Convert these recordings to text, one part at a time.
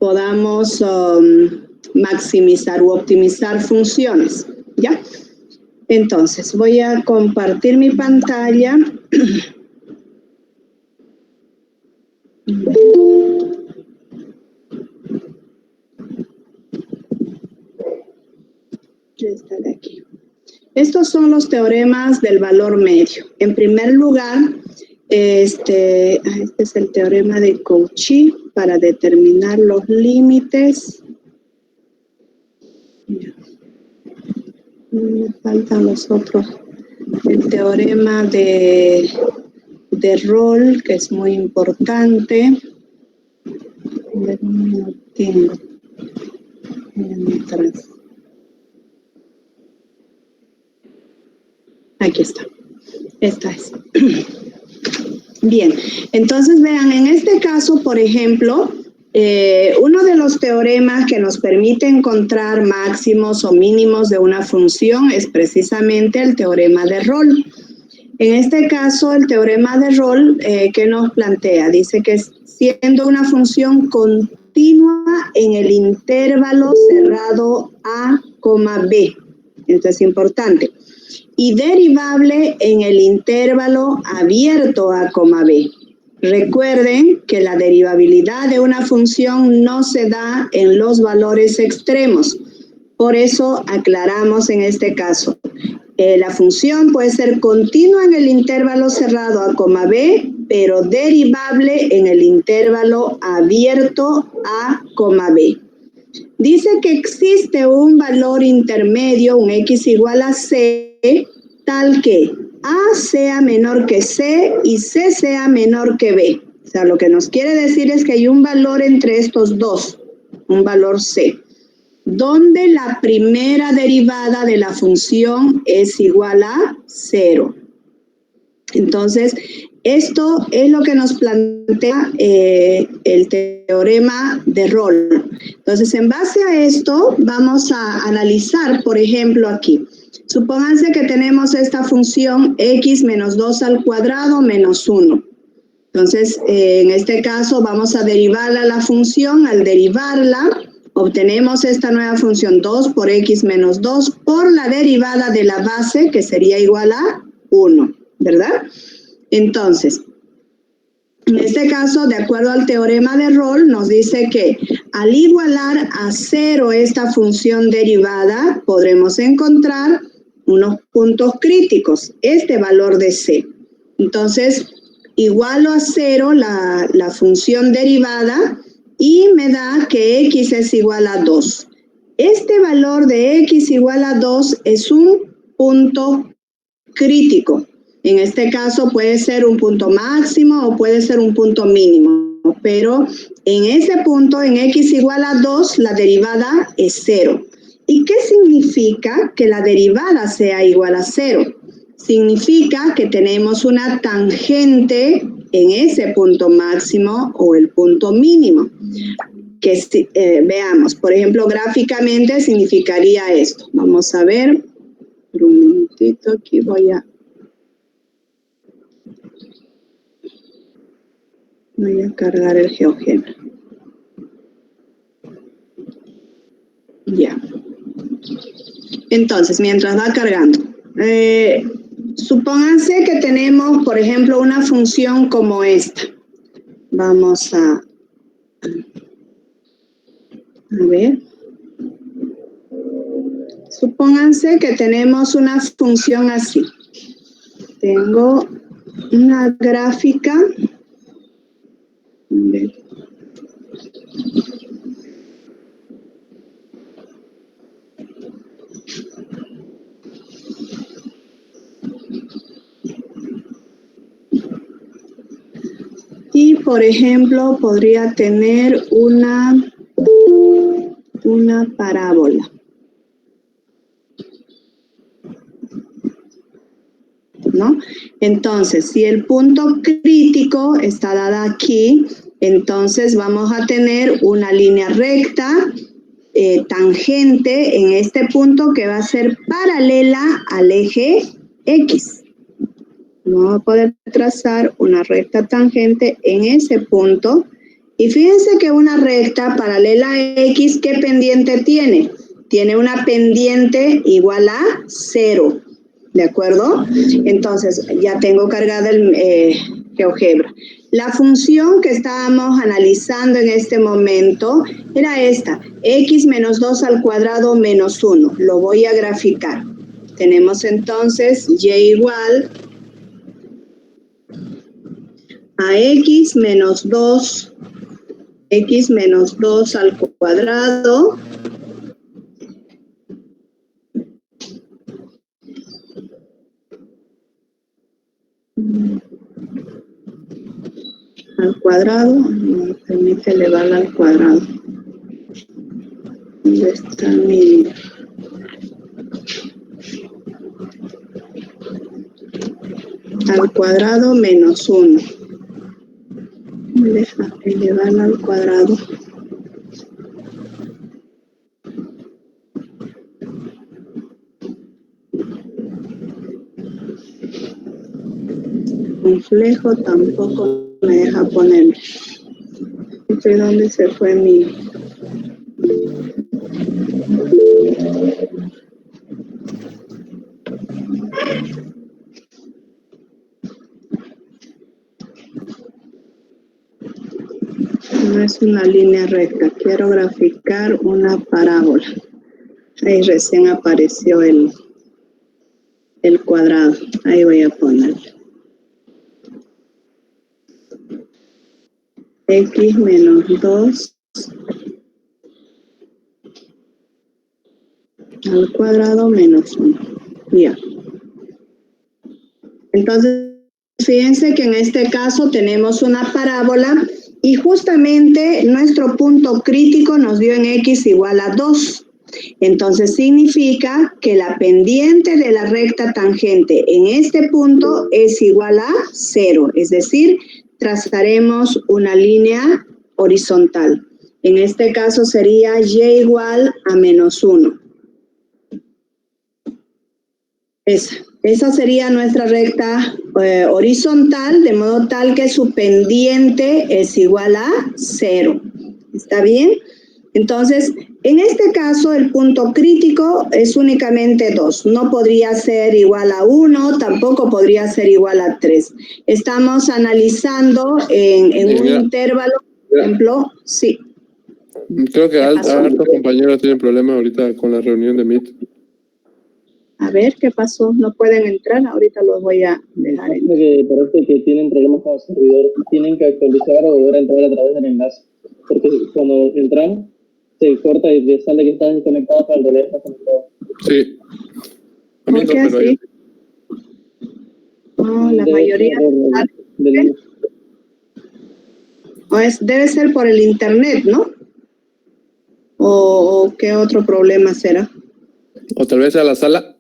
podamos maximizar u optimizar funciones, ¿ya? Entonces, voy a compartir mi pantalla. Está de aquí. Estos son los teoremas del valor medio. En primer lugar, este es el teorema de Cauchy para determinar los límites. Me faltan los otros. El teorema de Rolle, que es muy importante. No tengo. Aquí está. Esta es. Bien, entonces vean, en este caso, por ejemplo, uno de los teoremas que nos permite encontrar máximos o mínimos de una función es precisamente el teorema de Rolle. En este caso, el teorema de Rolle, ¿qué nos plantea? Dice que siendo una función continua en el intervalo cerrado A, B, esto es importante, y derivable en el intervalo abierto A, B. Recuerden que la derivabilidad de una función no se da en los valores extremos. Por eso aclaramos en este caso. La función puede ser continua en el intervalo cerrado A, B, pero derivable en el intervalo abierto A, B. Dice que existe un valor intermedio, un x igual a c, tal que a sea menor que c y c sea menor que b. O sea, lo que nos quiere decir es que hay un valor entre estos dos, un valor c, donde la primera derivada de la función es igual a 0. Entonces, esto es lo que nos plantea el teorema de Rolle. Entonces, en base a esto, vamos a analizar, por ejemplo, aquí. Supónganse que tenemos esta función x menos 2 al cuadrado menos 1. Entonces, en este caso, vamos a derivarla la función. Al derivarla, obtenemos esta nueva función 2 por x menos 2 por la derivada de la base, que sería igual a 1, ¿verdad? Entonces, en este caso, de acuerdo al teorema de Rolle, nos dice que al igualar a 0 esta función derivada, podremos encontrar unos puntos críticos, este valor de c. Entonces, igualo a 0 la función derivada y me da que x es igual a 2. Este valor de x igual a 2 es un punto crítico. En este caso puede ser un punto máximo o puede ser un punto mínimo, pero en ese punto, en x igual a 2, la derivada es 0. ¿Y qué significa que la derivada sea igual a 0? Significa que tenemos una tangente en ese punto máximo o el punto mínimo. Que veamos, por ejemplo, gráficamente significaría esto. Vamos a ver. Un minutito, aquí voy a cargar el GeoGebra. Ya. Entonces, mientras va cargando, supónganse que tenemos, por ejemplo, una función como esta. Vamos a ver. Supónganse que tenemos una función así. Tengo una gráfica. A ver. Y, por ejemplo, podría tener una parábola. ¿No? Entonces, si el punto crítico está dado aquí, entonces vamos a tener una línea recta tangente en este punto que va a ser paralela al eje X. Vamos a poder trazar una recta tangente en ese punto Y fíjense que una recta paralela a X, ¿qué pendiente tiene? Tiene una pendiente igual a 0, ¿de acuerdo? Entonces, ya tengo cargada el GeoGebra. La función que estábamos analizando en este momento era esta, x menos 2 al cuadrado menos 1. Lo voy a graficar. Tenemos entonces y igual a x menos 2 al cuadrado no me permite elevarla al cuadrado. ¿Dónde está mi...? Al cuadrado menos 1. Me deja elevarla al cuadrado. Complejo tampoco me deja poner. ¿De dónde se fue mi...? No es una línea recta, quiero graficar una parábola. Ahí recién apareció el cuadrado. Ahí voy a ponerlo. X menos 2 al cuadrado menos 1. Ya. Entonces, fíjense que en este caso tenemos una parábola y justamente nuestro punto crítico nos dio en X igual a 2. Entonces significa que la pendiente de la recta tangente en este punto es igual a 0, es decir, trazaremos una línea horizontal. En este caso sería y igual a menos 1. Esa sería nuestra recta horizontal, de modo tal que su pendiente es igual a 0. ¿Está bien? Entonces, en este caso, el punto crítico es únicamente 2. No podría ser igual a 1, tampoco podría ser igual a 3. Estamos analizando en un intervalo, por ejemplo, sí. Creo que hartos compañeros tienen problemas ahorita con la reunión de Meet. A ver, ¿qué pasó? No pueden entrar, ahorita los voy a dejar entrar. Parece que tienen problemas con el servidor, tienen que actualizar o volver a entrar a través del enlace, porque cuando entran se corta y te sale que estás desconectado, pero en realidad estás conectado. Sí. A mí ¿Por qué no, pero así? No, la mayoría... Debe ser por el internet, ¿no? ¿O qué otro problema será? O tal vez a la sala.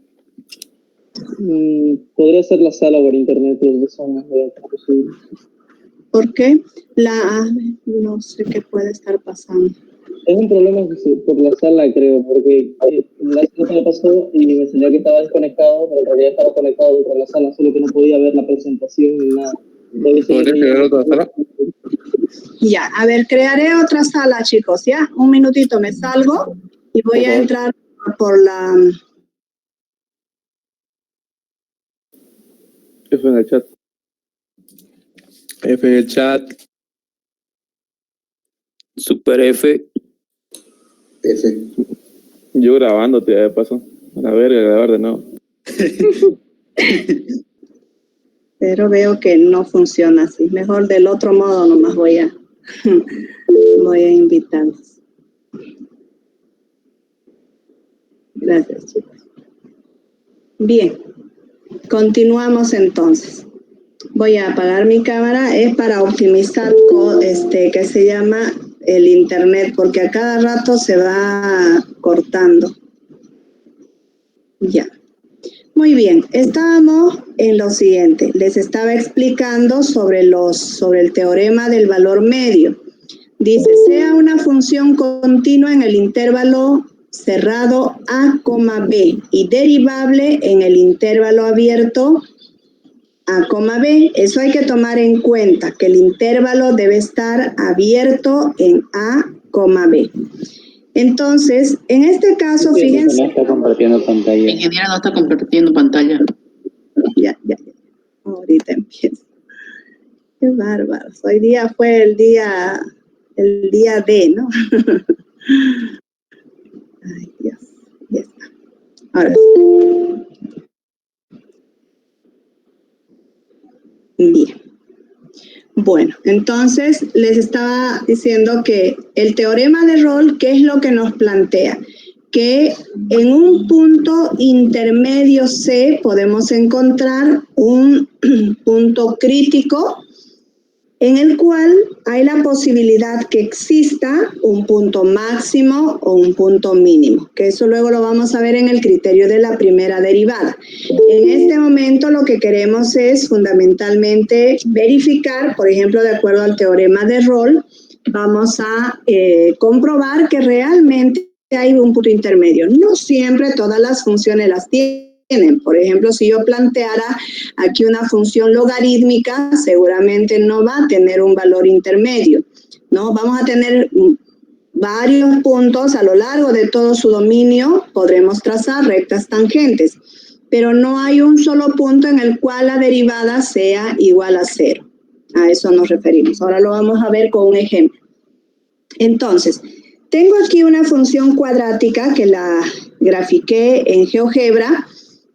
Podría ser la sala o el internet, pero eso no es posible. ¿Por qué? No sé qué puede estar pasando. Es un problema por la sala, creo, porque la sala me pasó y me enseñó que estaba desconectado, pero en realidad estaba conectado dentro de la sala, solo que no podía ver la presentación ni nada. ¿Podría crear otra sala? Ya, a ver, crearé otra sala, chicos, ¿ya? Un minutito, me salgo y voy a entrar por la... F en el chat. F en el chat. Super F. F. Yo grabándote, de paso. A la verga, grabar de nuevo. Pero veo que no funciona así. Mejor del otro modo nomás voy a invitarlos. Gracias, chicos. Bien, continuamos entonces. Voy a apagar mi cámara, es para optimizar que se llama el internet, porque a cada rato se va cortando. Ya. Muy bien, estábamos en lo siguiente. Les estaba explicando sobre el teorema del valor medio. Dice, sea una función continua en el intervalo cerrado A, B y derivable en el intervalo abierto A, B. Eso hay que tomar en cuenta, que el intervalo debe estar abierto en A, B. Entonces, en este caso, fíjense... No está compartiendo pantalla. Ingeniera no está compartiendo pantalla. Ya. Ahorita empiezo. Qué bárbaro. Hoy día fue el día D, ¿no? Ay, Dios. Ya está. Ahora sí. Bien. Bueno, entonces les estaba diciendo que el teorema de Rolle, ¿qué es lo que nos plantea? Que en un punto intermedio C podemos encontrar un punto crítico en el cual hay la posibilidad que exista un punto máximo o un punto mínimo, que eso luego lo vamos a ver en el criterio de la primera derivada. En este momento lo que queremos es fundamentalmente verificar, por ejemplo, de acuerdo al teorema de Rolle, vamos a comprobar que realmente hay un punto intermedio. No siempre todas las funciones las tienen. Por ejemplo, si yo planteara aquí una función logarítmica, seguramente no va a tener un valor intermedio, ¿no? Vamos a tener varios puntos a lo largo de todo su dominio, podremos trazar rectas tangentes, pero no hay un solo punto en el cual la derivada sea igual a 0. A eso nos referimos. Ahora lo vamos a ver con un ejemplo. Entonces, tengo aquí una función cuadrática que la grafiqué en GeoGebra.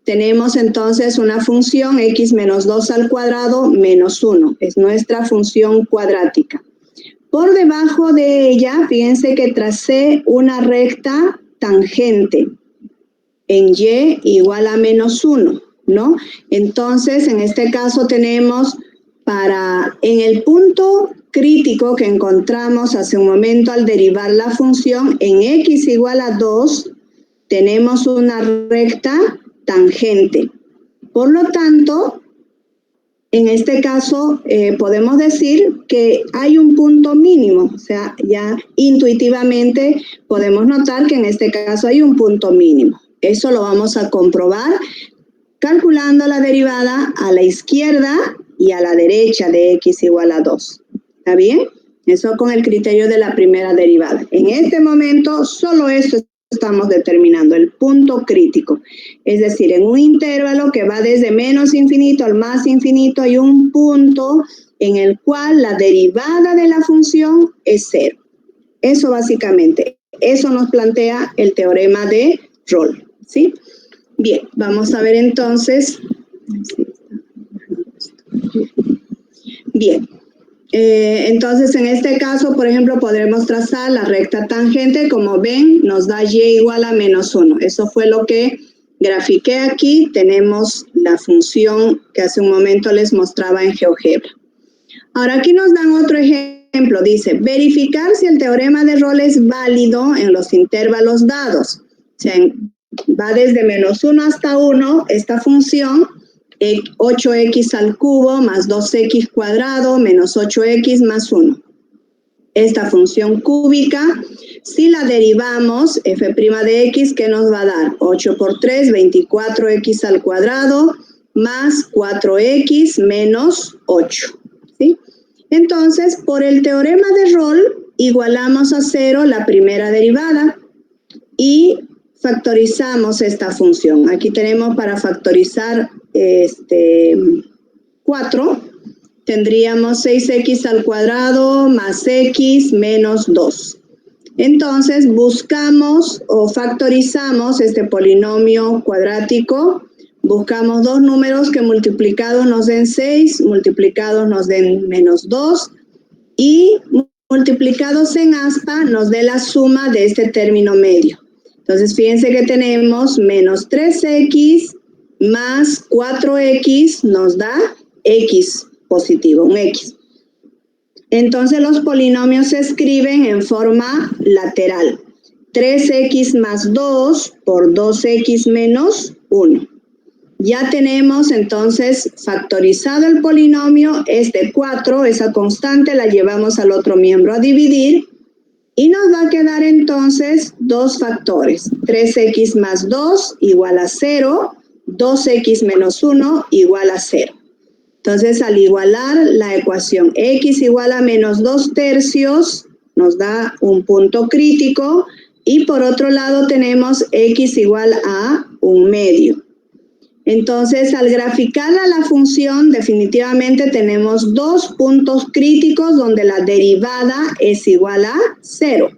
Tenemos entonces una función x menos 2 al cuadrado menos 1. Es nuestra función cuadrática. Por debajo de ella, fíjense que tracé una recta tangente en y igual a menos 1, ¿no? Entonces, en este caso tenemos en el punto crítico que encontramos hace un momento al derivar la función, en x igual a 2, tenemos una recta tangente. Por lo tanto, en este caso podemos decir que hay un punto mínimo, o sea, ya intuitivamente podemos notar que en este caso hay un punto mínimo. Eso lo vamos a comprobar calculando la derivada a la izquierda y a la derecha de x igual a 2. ¿Está bien? Eso con el criterio de la primera derivada. En este momento, solo esto estamos determinando, el punto crítico. Es decir, en un intervalo que va desde menos infinito al más infinito, hay un punto en el cual la derivada de la función es 0. Eso básicamente, eso nos plantea el teorema de Rolle, ¿sí? Bien, vamos a ver entonces. Bien. Entonces, en este caso, por ejemplo, podremos trazar la recta tangente. Como ven, nos da y igual a menos 1. Eso fue lo que grafiqué aquí. Tenemos la función que hace un momento les mostraba en GeoGebra. Ahora, aquí nos dan otro ejemplo. Dice, verificar si el teorema de Rolle es válido en los intervalos dados. O sea, va desde menos 1 hasta 1, esta función, 8x al cubo más 2x cuadrado menos 8x más 1. Esta función cúbica, si la derivamos, f' de x, ¿qué nos va a dar? 8 por 3, 24x al cuadrado más 4x menos 8. ¿Sí? Entonces, por el teorema de Rolle, igualamos a 0 la primera derivada y factorizamos esta función. Aquí tenemos para factorizar 4, tendríamos 6x al cuadrado más x menos 2. Entonces buscamos o factorizamos este polinomio cuadrático, buscamos dos números que multiplicados nos den 6, multiplicados nos den menos 2 y multiplicados en aspa nos dé la suma de este término medio. Entonces fíjense que tenemos menos 3x más 4x nos da x positivo, un x. Entonces los polinomios se escriben en forma lateral. 3x más 2 por 2x menos 1. Ya tenemos entonces factorizado el polinomio, este 4, esa constante la llevamos al otro miembro a dividir y nos va a quedar entonces dos factores. 3x más 2 igual a 0. 2x menos 1 igual a 0. Entonces, al igualar la ecuación x igual a menos 2/3 nos da un punto crítico y por otro lado tenemos x igual a 1/2. Entonces, al graficar a la función, definitivamente tenemos dos puntos críticos donde la derivada es igual a 0.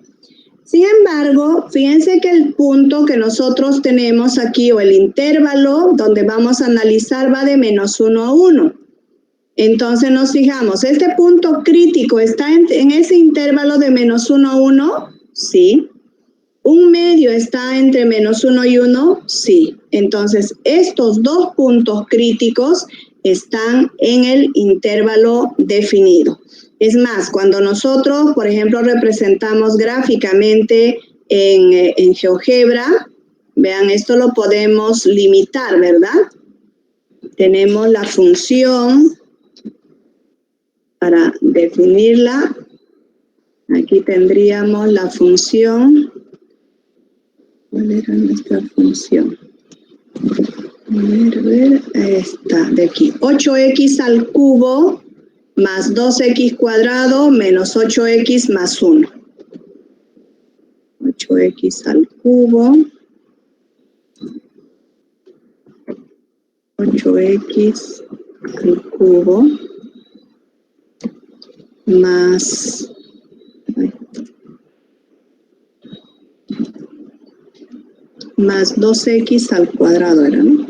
Sin embargo, fíjense que el punto que nosotros tenemos aquí, o el intervalo donde vamos a analizar, va de -1 a 1. Entonces nos fijamos, ¿este punto crítico está en ese intervalo de -1 a 1? Sí. ¿1/2 está entre -1 y 1? Sí. Entonces, estos dos puntos críticos están en el intervalo definido. Es más, cuando nosotros, por ejemplo, representamos gráficamente en GeoGebra, vean, esto lo podemos limitar, ¿verdad? Tenemos la función para definirla. Aquí tendríamos la función. ¿Cuál era nuestra función? A ver, esta de aquí. 8x al cubo más 2x cuadrado menos 8x más 1. 8x al cubo. 8x al cubo más más 2x al cuadrado era, ¿no?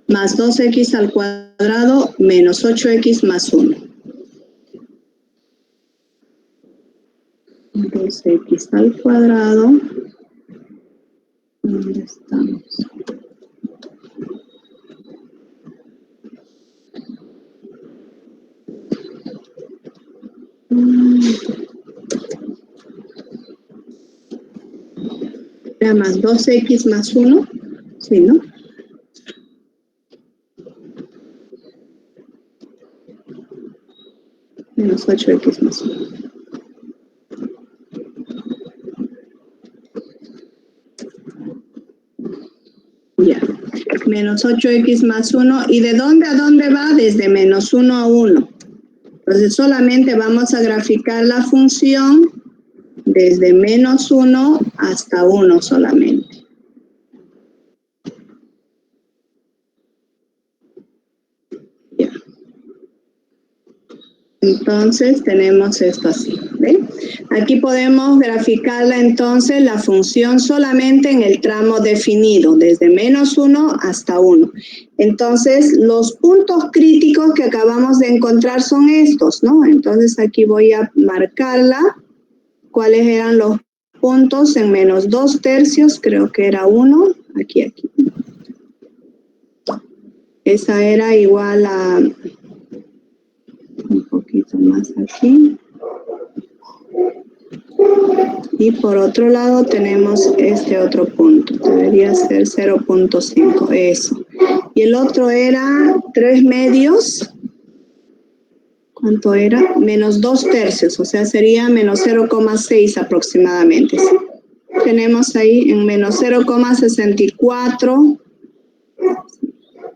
Más 2x al cuadrado menos 8x más 1. 2x al cuadrado. ¿Dónde estamos? Era más 2x más 1. Sí, ¿no? Menos 8x más 1. Ya. Menos 8x más 1. ¿Y de dónde a dónde va? Desde -1 a 1. Entonces solamente vamos a graficar la función desde -1 hasta 1 solamente. Ya. Entonces tenemos esto así, ¿ven? Aquí podemos graficarla entonces la función solamente en el tramo definido, desde -1 hasta 1. Entonces los puntos críticos que acabamos de encontrar son estos, ¿no? Entonces aquí voy a marcarla. ¿Cuáles eran los puntos? En -2/3, creo que era 1. Aquí. Esa era igual a... un poquito más aquí. Y por otro lado tenemos este otro punto. Debería ser 0.5. Eso. Y el otro era 3/2. ¿Cuánto era? -2/3, o sea, sería -0,6 aproximadamente. ¿Sí? Tenemos ahí en -0,64,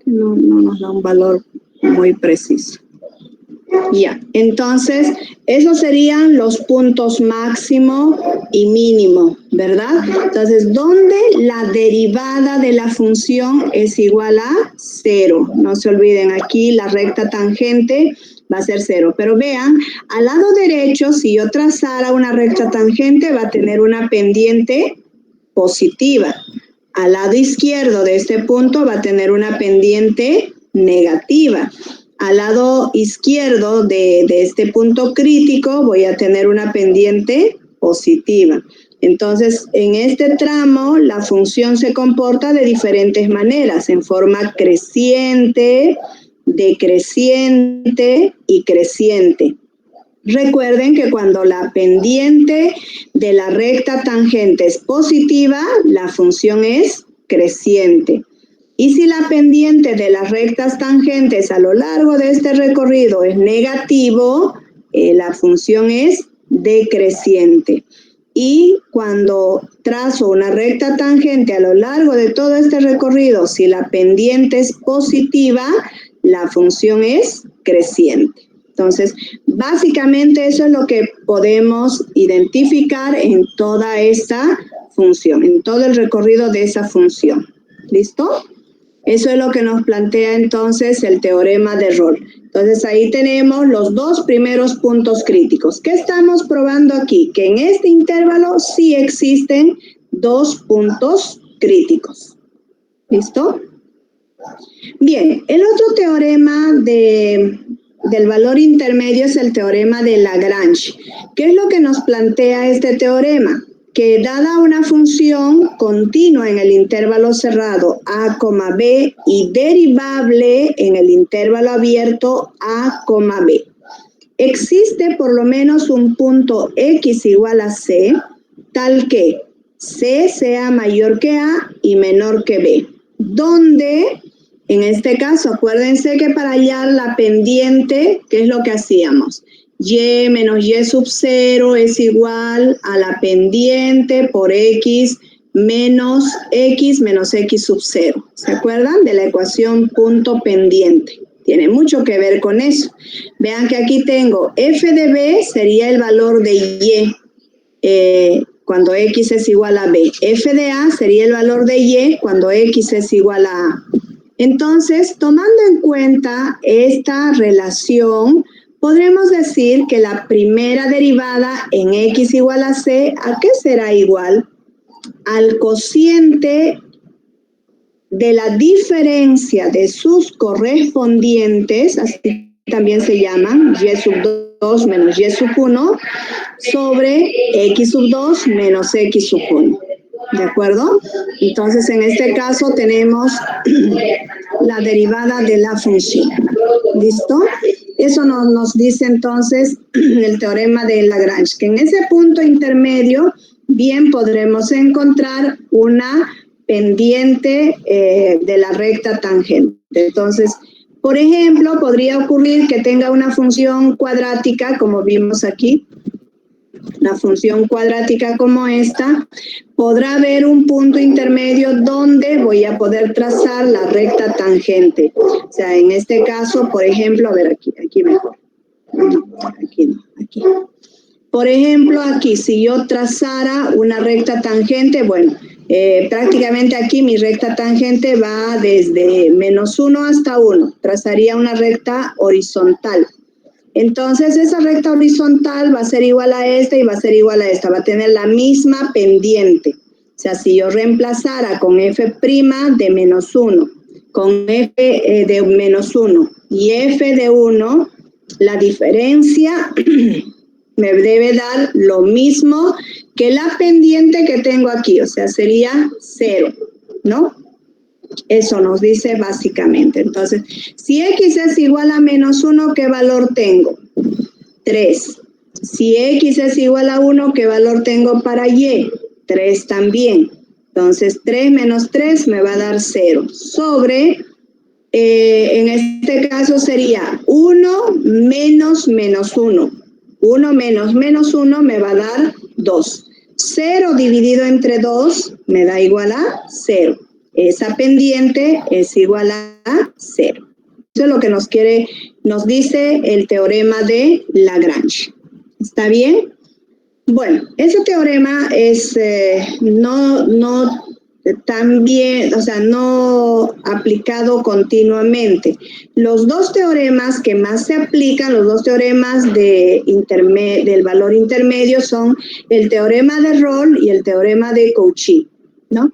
no nos da un valor muy preciso. Ya, entonces, esos serían los puntos máximo y mínimo, ¿verdad? Entonces, ¿dónde la derivada de la función es igual a 0? No se olviden, aquí la recta tangente va a ser 0. Pero vean, al lado derecho, si yo trazara una recta tangente, va a tener una pendiente positiva. Al lado izquierdo de este punto va a tener una pendiente negativa. Al lado izquierdo de este punto crítico voy a tener una pendiente positiva. Entonces, en este tramo, la función se comporta de diferentes maneras, en forma creciente, decreciente y creciente. Recuerden que cuando la pendiente de la recta tangente es positiva, la función es creciente. Y si la pendiente de las rectas tangentes a lo largo de este recorrido es negativo, la función es decreciente. Y cuando trazo una recta tangente a lo largo de todo este recorrido, si la pendiente es positiva, la función es creciente. Entonces, básicamente eso es lo que podemos identificar en toda esta función, en todo el recorrido de esa función. ¿Listo? Eso es lo que nos plantea entonces el teorema de Rolle. Entonces, ahí tenemos los dos primeros puntos críticos. ¿Qué estamos probando aquí? Que en este intervalo sí existen dos puntos críticos. ¿Listo? Bien, el otro teorema del valor intermedio es el teorema de Lagrange. ¿Qué es lo que nos plantea este teorema? Que dada una función continua en el intervalo cerrado a, b y derivable en el intervalo abierto a, b, existe por lo menos un punto x igual a c, tal que c sea mayor que a y menor que b, donde, en este caso, acuérdense que para hallar la pendiente, ¿qué es lo que hacíamos? Y menos y sub 0 es igual a la pendiente por x menos x sub 0. ¿Se acuerdan de la ecuación punto pendiente? Tiene mucho que ver con eso. Vean que aquí tengo f de b sería el valor de y cuando x es igual a b. F de a sería el valor de y cuando x es igual a a. Entonces, tomando en cuenta esta relación, podremos decir que la primera derivada en x igual a c, ¿a qué será igual? Al cociente de la diferencia de sus correspondientes, así también se llaman, y sub 2 menos y sub 1, sobre x sub 2 menos x sub 1. ¿De acuerdo? Entonces, en este caso tenemos la derivada de la función. ¿Listo? Eso nos dice entonces el teorema de Lagrange, que en ese punto intermedio bien podremos encontrar una pendiente de la recta tangente. Entonces, por ejemplo, podría ocurrir que tenga una función cuadrática, como vimos aquí, una función cuadrática como esta, podrá haber un punto intermedio donde voy a poder trazar la recta tangente. O sea, en este caso, por ejemplo, a ver aquí mejor. Aquí no, aquí. Por ejemplo, aquí, si yo trazara una recta tangente, bueno, prácticamente aquí mi recta tangente va desde menos 1 hasta 1. Trazaría una recta horizontal. Entonces, esa recta horizontal va a ser igual a esta y va a ser igual a esta. Va a tener la misma pendiente. O sea, si yo reemplazara con f' de menos 1, con f de menos 1 y f de 1, la diferencia me debe dar lo mismo que la pendiente que tengo aquí. O sea, sería 0, ¿no? Eso nos dice básicamente. Entonces, si x es igual a menos 1, ¿qué valor tengo? 3. Si x es igual a 1, ¿qué valor tengo para y? 3 también. Entonces, 3 menos 3 me va a dar 0. Sobre, en este caso sería 1 menos menos 1. 1 menos menos 1 me va a dar 2. 0 dividido entre 2 me da igual a 0. Esa pendiente es igual a 0. Eso es lo que nos dice el teorema de Lagrange. ¿Está bien? Bueno, ese teorema es no aplicado continuamente. Los dos teoremas que más se aplican, los dos teoremas del valor intermedio son el teorema de Rolle y el teorema de Cauchy, ¿no?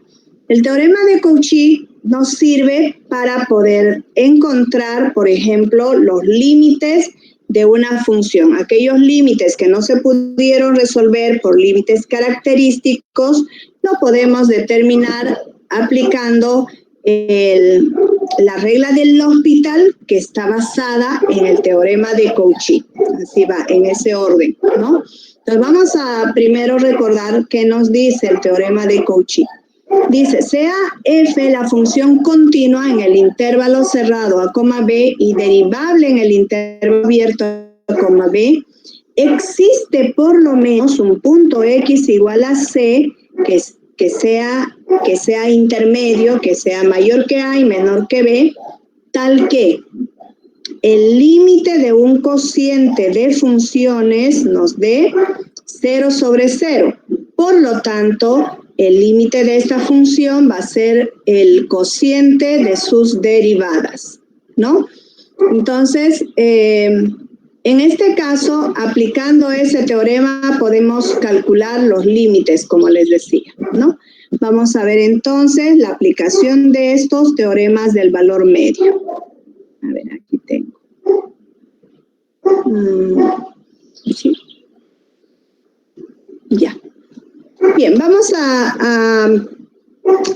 El teorema de Cauchy nos sirve para poder encontrar, por ejemplo, los límites de una función. Aquellos límites que no se pudieron resolver por límites característicos, lo podemos determinar aplicando la regla del L'Hopital, que está basada en el teorema de Cauchy. Así va, en ese orden, ¿no? Entonces vamos a primero recordar qué nos dice el teorema de Cauchy. Dice, sea f la función continua en el intervalo cerrado a, b y derivable en el intervalo abierto a, b, existe por lo menos un punto x igual a c que sea intermedio, que sea mayor que a y menor que b, tal que el límite de un cociente de funciones nos dé 0 sobre 0. Por lo tanto, el límite de esta función va a ser el cociente de sus derivadas, ¿no? Entonces, en este caso, aplicando ese teorema, podemos calcular los límites, como les decía, ¿no? Vamos a ver entonces la aplicación de estos teoremas del valor medio. A ver, aquí tengo. Sí. Ya. Bien, vamos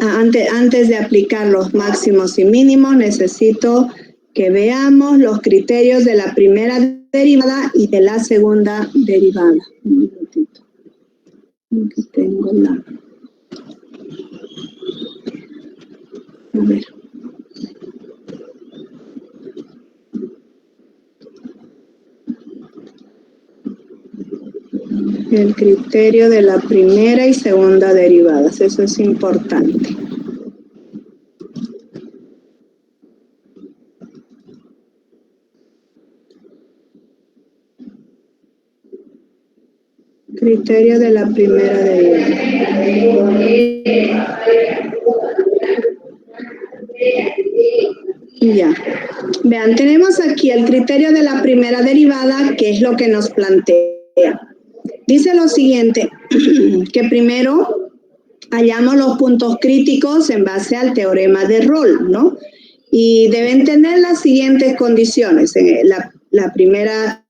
antes de aplicar los máximos y mínimos, necesito que veamos los criterios de la primera derivada y de la segunda derivada. Un minutito. Aquí tengo la... A ver. El criterio de la primera y segunda derivadas, eso es importante. Criterio de la primera derivada. Ya. Vean, tenemos aquí el criterio de la primera derivada, que es lo que nos plantea. Dice lo siguiente, que primero hallamos los puntos críticos en base al teorema de Rolle, ¿no? Y deben tener las siguientes condiciones. La primera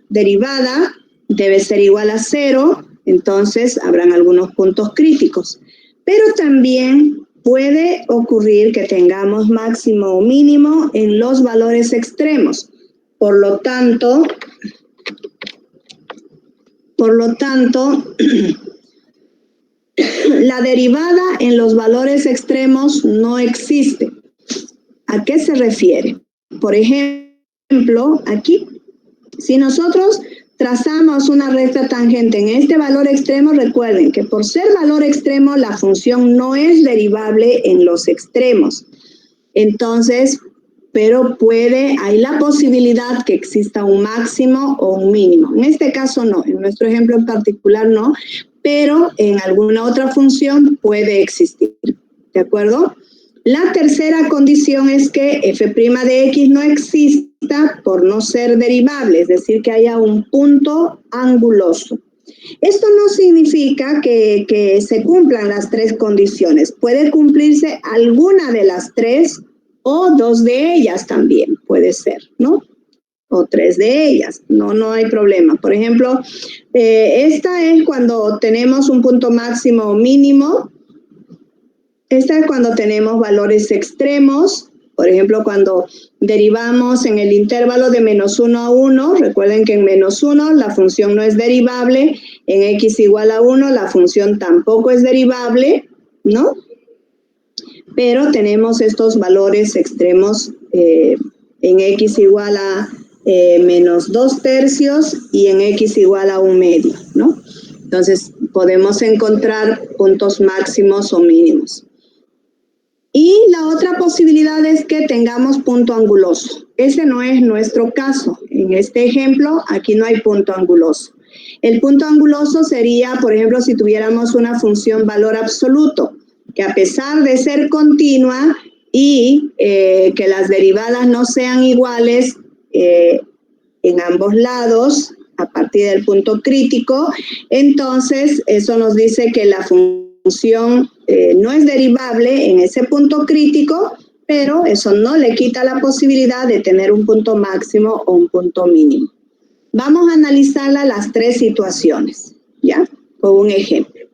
derivada debe ser igual a 0, entonces habrán algunos puntos críticos. Pero también puede ocurrir que tengamos máximo o mínimo en los valores extremos. Por lo tanto, la derivada en los valores extremos no existe. ¿A qué se refiere? Por ejemplo, aquí, si nosotros trazamos una recta tangente en este valor extremo, recuerden que por ser valor extremo, la función no es derivable en los extremos. Entonces, pero hay la posibilidad que exista un máximo o un mínimo. En este caso no, en nuestro ejemplo en particular no, pero en alguna otra función puede existir, ¿de acuerdo? La tercera condición es que f' de x no exista por no ser derivable, es decir, que haya un punto anguloso. Esto no significa que se cumplan las tres condiciones. Puede cumplirse alguna de las tres o dos de ellas también, puede ser, ¿no? O tres de ellas, no hay problema. Por ejemplo, esta es cuando tenemos un punto máximo o mínimo. Esta es cuando tenemos valores extremos. Por ejemplo, cuando derivamos en el intervalo de -1 a 1, recuerden que en -1 la función no es derivable, en x igual a 1 la función tampoco es derivable, ¿no? Pero tenemos estos valores extremos en x igual a -2/3 y en x igual a 1/2, ¿no? Entonces, podemos encontrar puntos máximos o mínimos. Y la otra posibilidad es que tengamos punto anguloso. Ese no es nuestro caso. En este ejemplo, aquí no hay punto anguloso. El punto anguloso sería, por ejemplo, si tuviéramos una función valor absoluto, que a pesar de ser continua y que las derivadas no sean iguales en ambos lados, a partir del punto crítico, entonces eso nos dice que la función no es derivable en ese punto crítico, pero eso no le quita la posibilidad de tener un punto máximo o un punto mínimo. Vamos a analizarla las tres situaciones, ¿ya? Con un ejemplo.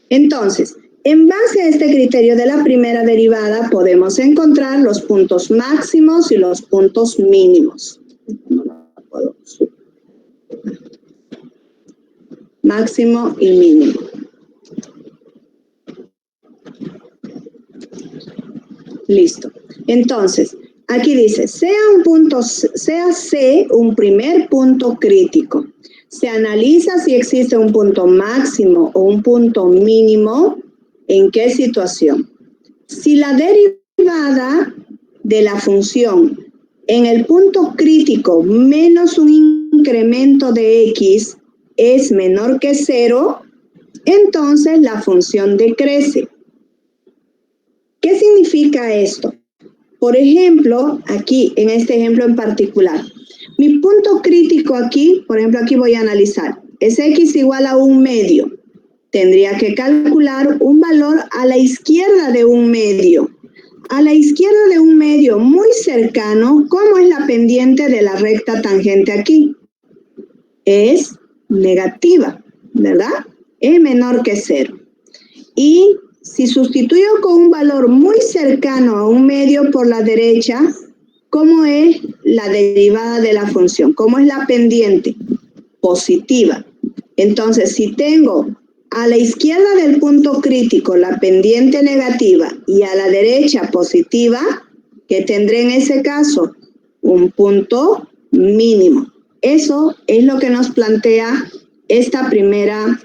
Entonces, en base a este criterio de la primera derivada, podemos encontrar los puntos máximos y los puntos mínimos. No la puedo subir. Máximo y mínimo. Listo. Entonces, aquí dice, sea C un primer punto crítico. Se analiza si existe un punto máximo o un punto mínimo. ¿En qué situación? Si la derivada de la función en el punto crítico menos un incremento de x es menor que 0, entonces la función decrece. ¿Qué significa esto? Por ejemplo, aquí, en este ejemplo en particular, mi punto crítico aquí, por ejemplo, aquí voy a analizar, es x igual a 1/2. Tendría que calcular un valor a la izquierda de 1/2. A la izquierda de 1/2, muy cercano, ¿cómo es la pendiente de la recta tangente aquí? Es negativa, ¿verdad? Es menor que 0. Y si sustituyo con un valor muy cercano a 1/2 por la derecha, ¿cómo es la derivada de la función? ¿Cómo es la pendiente? Positiva. Entonces, si tengo a la izquierda del punto crítico la pendiente negativa y a la derecha positiva, ¿qué tendré en ese caso? Un punto mínimo. Eso es lo que nos plantea esta primera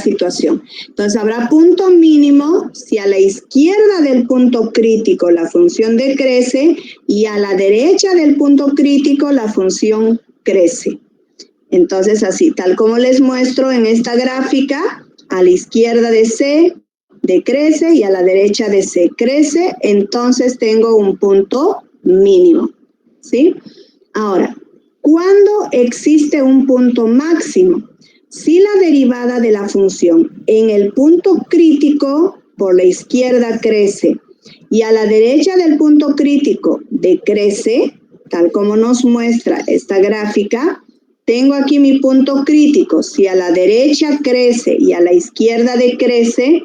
situación. Entonces, habrá punto mínimo si a la izquierda del punto crítico la función decrece y a la derecha del punto crítico la función crece. Entonces, así, tal como les muestro en esta gráfica, a la izquierda de C decrece y a la derecha de C crece, entonces tengo un punto mínimo, ¿sí? Ahora, ¿cuándo existe un punto máximo? Si la derivada de la función en el punto crítico por la izquierda crece y a la derecha del punto crítico decrece, tal como nos muestra esta gráfica, tengo aquí mi punto crítico. Si a la derecha crece y a la izquierda decrece,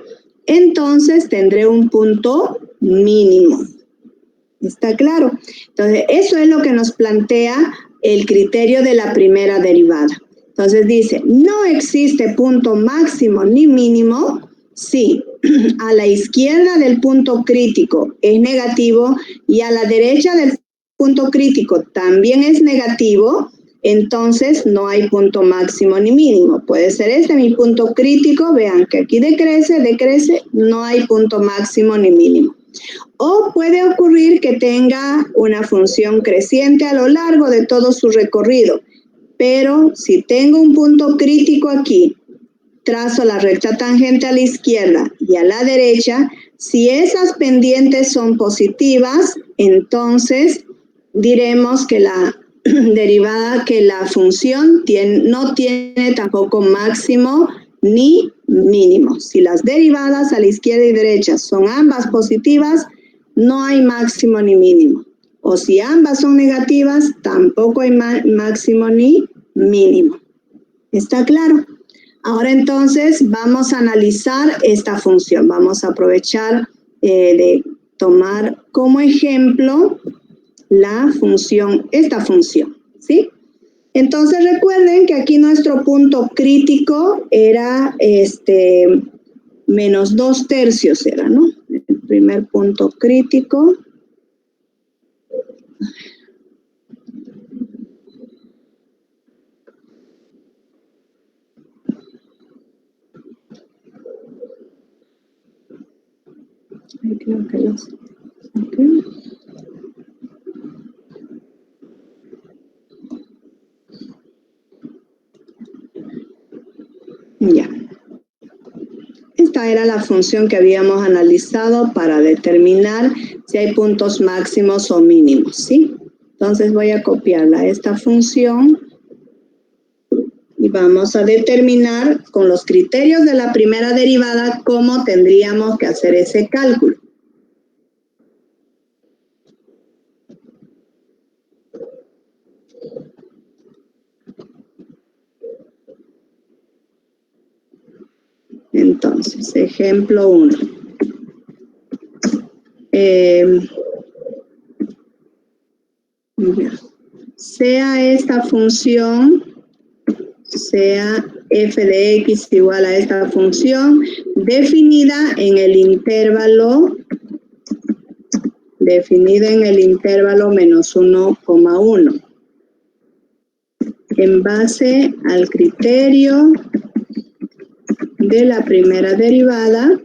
entonces tendré un punto mínimo. ¿Está claro? Entonces, eso es lo que nos plantea el criterio de la primera derivada. Entonces dice, no existe punto máximo ni mínimo si a la izquierda del punto crítico es negativo y a la derecha del punto crítico también es negativo, entonces no hay punto máximo ni mínimo. Puede ser este mi punto crítico, vean que aquí decrece, no hay punto máximo ni mínimo. O puede ocurrir que tenga una función creciente a lo largo de todo su recorrido. Pero si tengo un punto crítico aquí, trazo la recta tangente a la izquierda y a la derecha, si esas pendientes son positivas, entonces diremos que la derivada, que la función no tiene tampoco máximo ni mínimo. Si las derivadas a la izquierda y derecha son ambas positivas, no hay máximo ni mínimo. O si ambas son negativas, tampoco hay máximo ni mínimo. ¿Está claro? Ahora entonces vamos a analizar esta función. Vamos a aprovechar de tomar como ejemplo la función, esta función, ¿sí? Entonces recuerden que aquí nuestro punto crítico era menos 2/3 era, ¿no? El primer punto crítico. Ahí creo que los saqué. Ya. Esta era la función que habíamos analizado para determinar si hay puntos máximos o mínimos, ¿sí? Entonces voy a copiarla, esta función, y vamos a determinar con los criterios de la primera derivada cómo tendríamos que hacer ese cálculo. Entonces, ejemplo 1. Sea esta función, sea f de x igual a esta función, definida en el intervalo menos 1,1. En base al criterio de la primera derivada,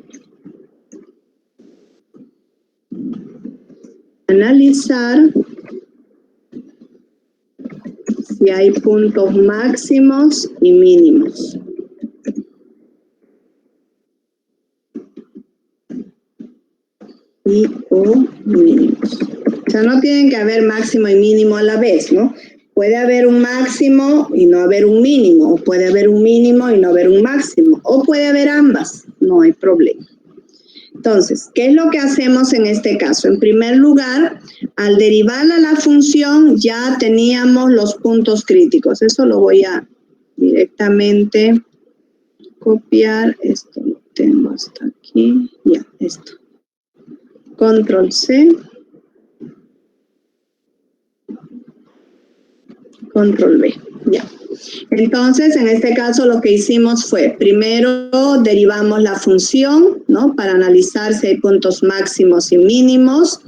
analizar si hay puntos máximos y mínimos. Y o mínimos. O sea, no tienen que haber máximo y mínimo a la vez, ¿no? Puede haber un máximo y no haber un mínimo, o puede haber un mínimo y no haber un máximo, o puede haber ambas, no hay problema. Entonces, ¿qué es lo que hacemos en este caso? En primer lugar, al derivarla a la función ya teníamos los puntos críticos. Eso lo voy a directamente copiar. Esto lo tengo hasta aquí. Ya, esto. Control C. Control V. Ya. Entonces, en este caso lo que hicimos fue, primero derivamos la función, ¿no? Para analizar si hay puntos máximos y mínimos.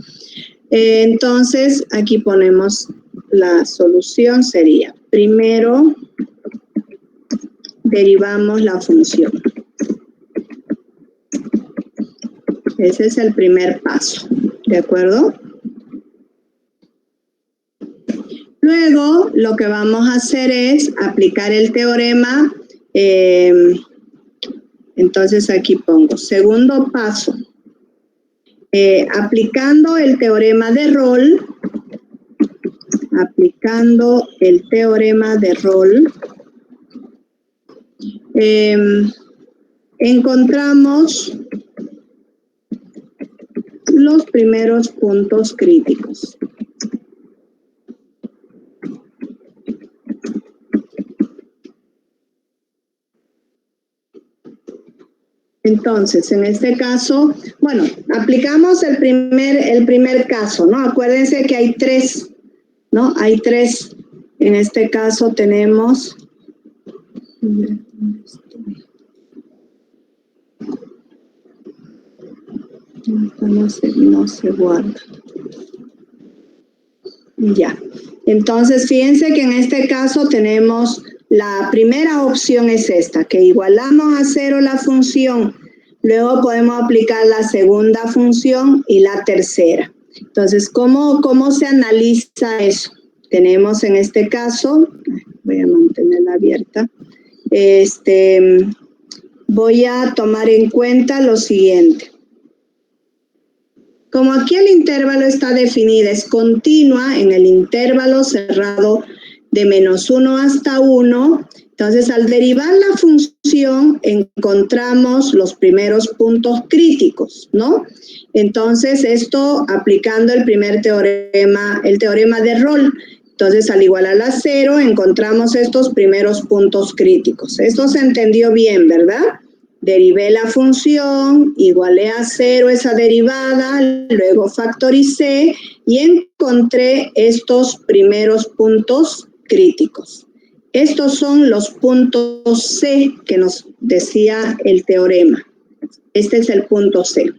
Entonces, aquí ponemos la solución, sería, primero derivamos la función. Ese es el primer paso, ¿de acuerdo? Luego, lo que vamos a hacer es aplicar el teorema. Entonces, aquí pongo segundo paso. Aplicando el teorema de Rolle. Aplicando el teorema de Rolle. Encontramos los primeros puntos críticos. Entonces, en este caso, bueno, aplicamos el primer caso, ¿no? Acuérdense que hay tres, ¿no? Hay tres. En este caso tenemos... No se guarda. Ya. Entonces, fíjense que en este caso tenemos... La primera opción es esta, que igualamos a 0 la función, luego podemos aplicar la segunda función y la tercera. Entonces, ¿cómo se analiza eso? Tenemos en este caso, voy a mantenerla abierta, voy a tomar en cuenta lo siguiente. Como aquí el intervalo está definido, es continua en el intervalo cerrado de -1 hasta 1, entonces al derivar la función encontramos los primeros puntos críticos, ¿no? Entonces esto aplicando el primer teorema, el teorema de Rolle. Entonces al igualar a 0 encontramos estos primeros puntos críticos. Esto se entendió bien, ¿verdad? Derivé la función, igualé a 0 esa derivada, luego factoricé y encontré estos primeros puntos críticos. Estos son los puntos C que nos decía el teorema. Este es el punto C.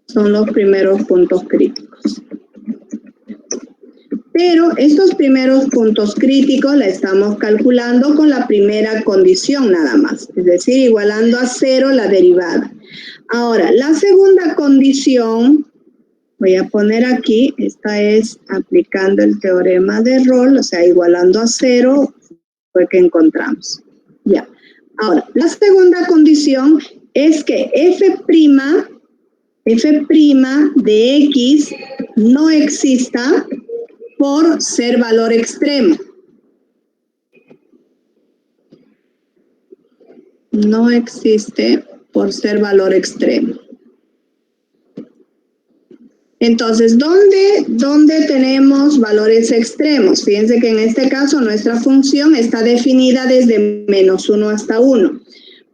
Son los primeros puntos críticos. Pero estos primeros puntos críticos la estamos calculando con la primera condición nada más, es decir, igualando a 0 la derivada. Ahora, la segunda condición, voy a poner aquí, esta es aplicando el teorema de Rolle, o sea, igualando a 0 fue que encontramos. Ya. Ahora, la segunda condición es que f' de x no exista por ser valor extremo. No existe por ser valor extremo. Entonces, ¿dónde tenemos valores extremos? Fíjense que en este caso nuestra función está definida desde -1 hasta 1,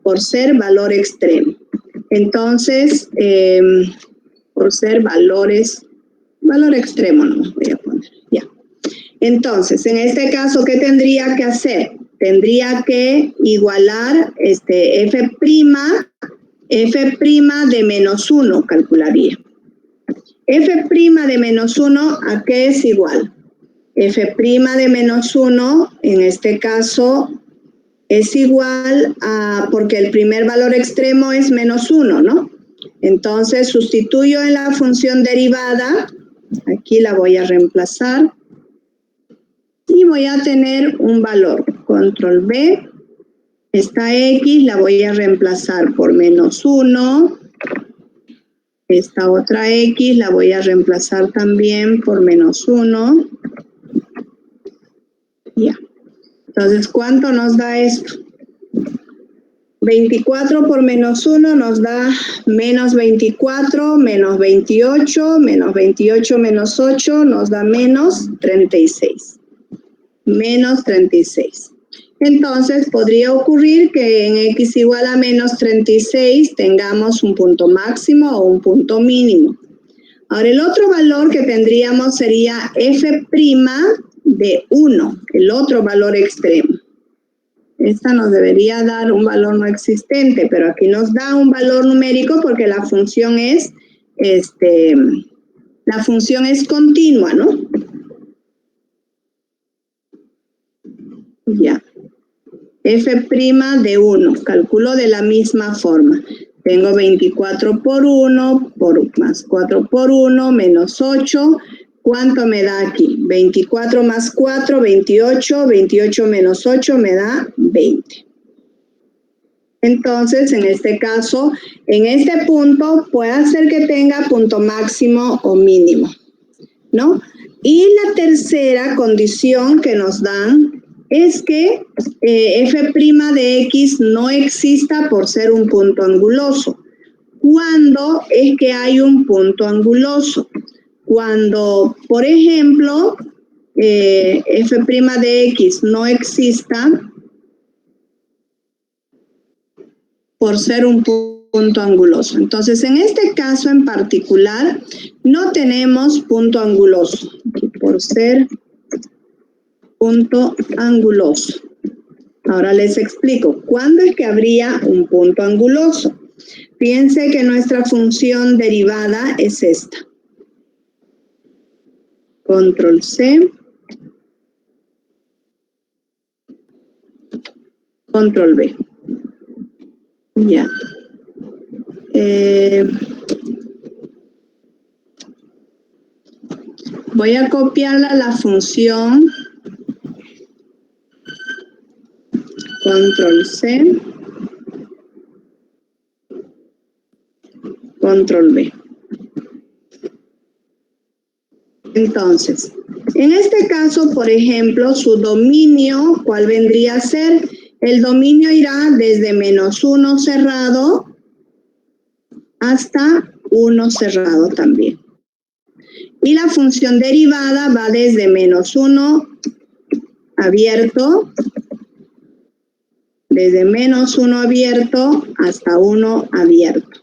por ser valor extremo. Entonces, por ser valor extremo, no voy a poner, ya. Entonces, en este caso, ¿qué tendría que hacer? Tendría que igualar f' de -1, calcularía. F' de -1, ¿a qué es igual? F' de -1, en este caso, es igual a, porque el primer valor extremo es -1, ¿no? Entonces sustituyo en la función derivada, aquí la voy a reemplazar y voy a tener un valor, control B, esta X la voy a reemplazar por -1, esta otra X la voy a reemplazar también por -1, ya. Entonces, ¿cuánto nos da esto? 24 por -1 nos da -24, -28, -28 menos 8 nos da -36. -36. Entonces, podría ocurrir que en X igual a -36 tengamos un punto máximo o un punto mínimo. Ahora, el otro valor que tendríamos sería f' de 1, el otro valor extremo. Esta nos debería dar un valor no existente, pero aquí nos da un valor numérico porque la función es, continua, ¿no? Ya. F' de 1, calculo de la misma forma. Tengo 24 por 1, más 4 por 1, menos 8. ¿Cuánto me da aquí? 24 más 4, 28. 28 menos 8 me da 20. Entonces, en este caso, en este punto, puede ser que tenga punto máximo o mínimo, ¿no? Y la tercera condición que nos dan es que f' de x no exista por ser un punto anguloso. ¿Cuándo es que hay un punto anguloso? Cuando, por ejemplo, f' de x no exista por ser un punto anguloso. Entonces, en este caso en particular, no tenemos punto anguloso, por ser punto anguloso. Ahora les explico, ¿cuándo es que habría un punto anguloso? Piense que nuestra función derivada es esta. Control C. Control B. Ya. Voy a copiarla a la función. Control C. Control B. Entonces, en este caso, por ejemplo, su dominio, ¿cuál vendría a ser? El dominio irá desde -1 cerrado hasta 1 cerrado también. Y la función derivada va desde -1 abierto, desde -1 abierto hasta 1 abierto.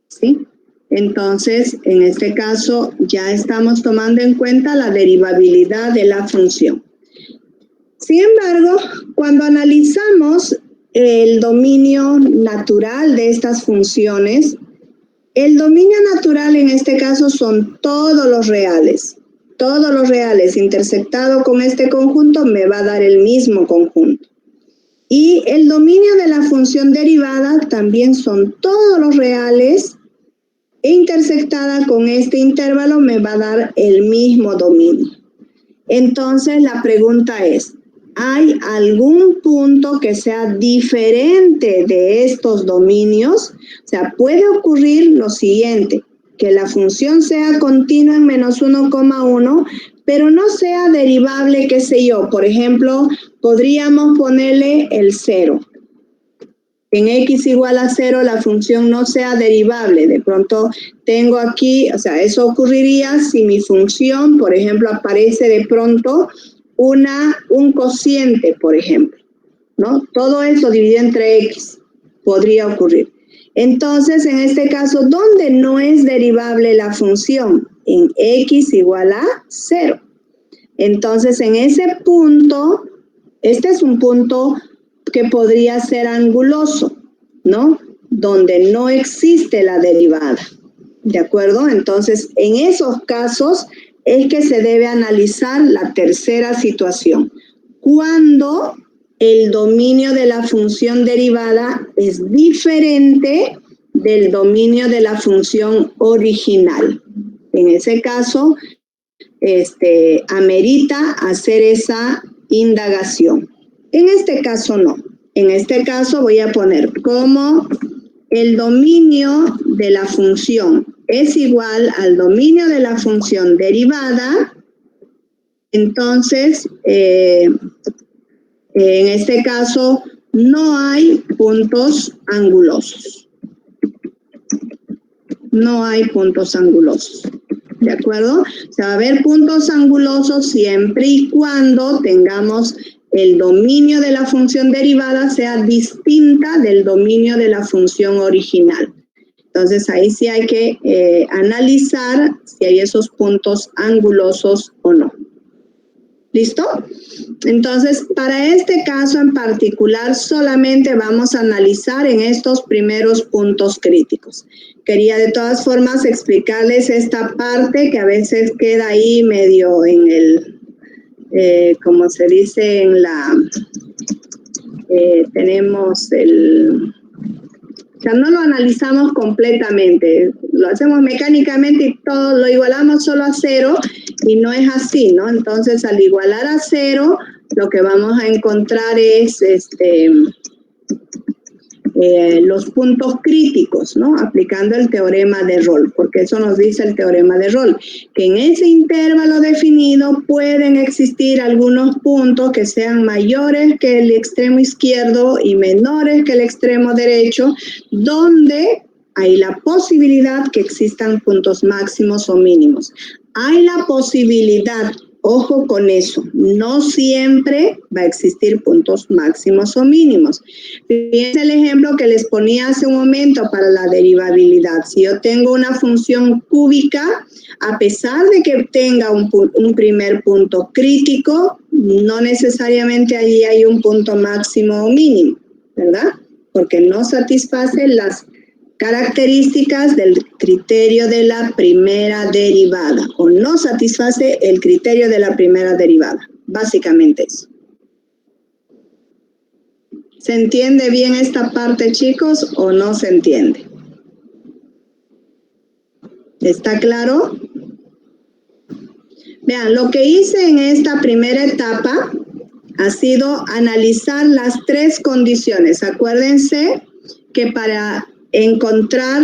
¿Sí? Entonces, en este caso, ya estamos tomando en cuenta la derivabilidad de la función. Sin embargo, cuando analizamos el dominio natural de estas funciones, el dominio natural en este caso son todos los reales. Todos los reales intersectado con este conjunto me va a dar el mismo conjunto. Y el dominio de la función derivada también son todos los reales e intersectada con este intervalo me va a dar el mismo dominio. Entonces la pregunta es, ¿hay algún punto que sea diferente de estos dominios? O sea, puede ocurrir lo siguiente, que la función sea continua en -1,1, pero no sea derivable, qué sé yo. Por ejemplo, podríamos ponerle el 0. En x igual a 0 la función no sea derivable. De pronto tengo aquí, o sea, eso ocurriría si mi función, por ejemplo, aparece de pronto un cociente, por ejemplo, ¿no? Todo eso dividido entre x podría ocurrir. Entonces, en este caso, ¿dónde no es derivable la función? En x igual a 0. Entonces, en ese punto, este es un punto que podría ser anguloso, ¿no? Donde no existe la derivada, ¿de acuerdo? Entonces, en esos casos es que se debe analizar la tercera situación. Cuando el dominio de la función derivada es diferente del dominio de la función original. En ese caso, amerita hacer esa indagación. En este caso no. En este caso voy a poner como el dominio de la función es igual al dominio de la función derivada, entonces en este caso no hay puntos angulosos. No hay puntos angulosos. ¿De acuerdo? O sea, va a haber puntos angulosos siempre y cuando tengamos el dominio de la función derivada sea distinta del dominio de la función original. Entonces, ahí sí hay que analizar si hay esos puntos angulosos o no. ¿Listo? Entonces, para este caso en particular, solamente vamos a analizar en estos primeros puntos críticos. Quería de todas formas explicarles esta parte que a veces queda ahí medio en el, como se dice en la, tenemos el, o sea, no lo analizamos completamente, lo hacemos mecánicamente y todo lo igualamos solo a cero y no es así, ¿no? Entonces, al igualar a cero, lo que vamos a encontrar es los puntos críticos, ¿no? Aplicando el teorema de Rolle, porque eso nos dice el teorema de Rolle, que en ese intervalo definido pueden existir algunos puntos que sean mayores que el extremo izquierdo y menores que el extremo derecho, donde hay la posibilidad que existan puntos máximos o mínimos. Hay la posibilidad, ojo con eso, no siempre va a existir puntos máximos o mínimos. Fíjense el ejemplo que les ponía hace un momento para la derivabilidad. Si yo tengo una función cúbica, a pesar de que tenga un primer punto crítico, no necesariamente allí hay un punto máximo o mínimo, ¿verdad? Porque no satisface las características del criterio de la primera derivada o no satisface el criterio de la primera derivada. Básicamente eso. ¿Se entiende bien esta parte, chicos, o no se entiende? ¿Está claro? Vean, lo que hice en esta primera etapa ha sido analizar las tres condiciones. Acuérdense que para encontrar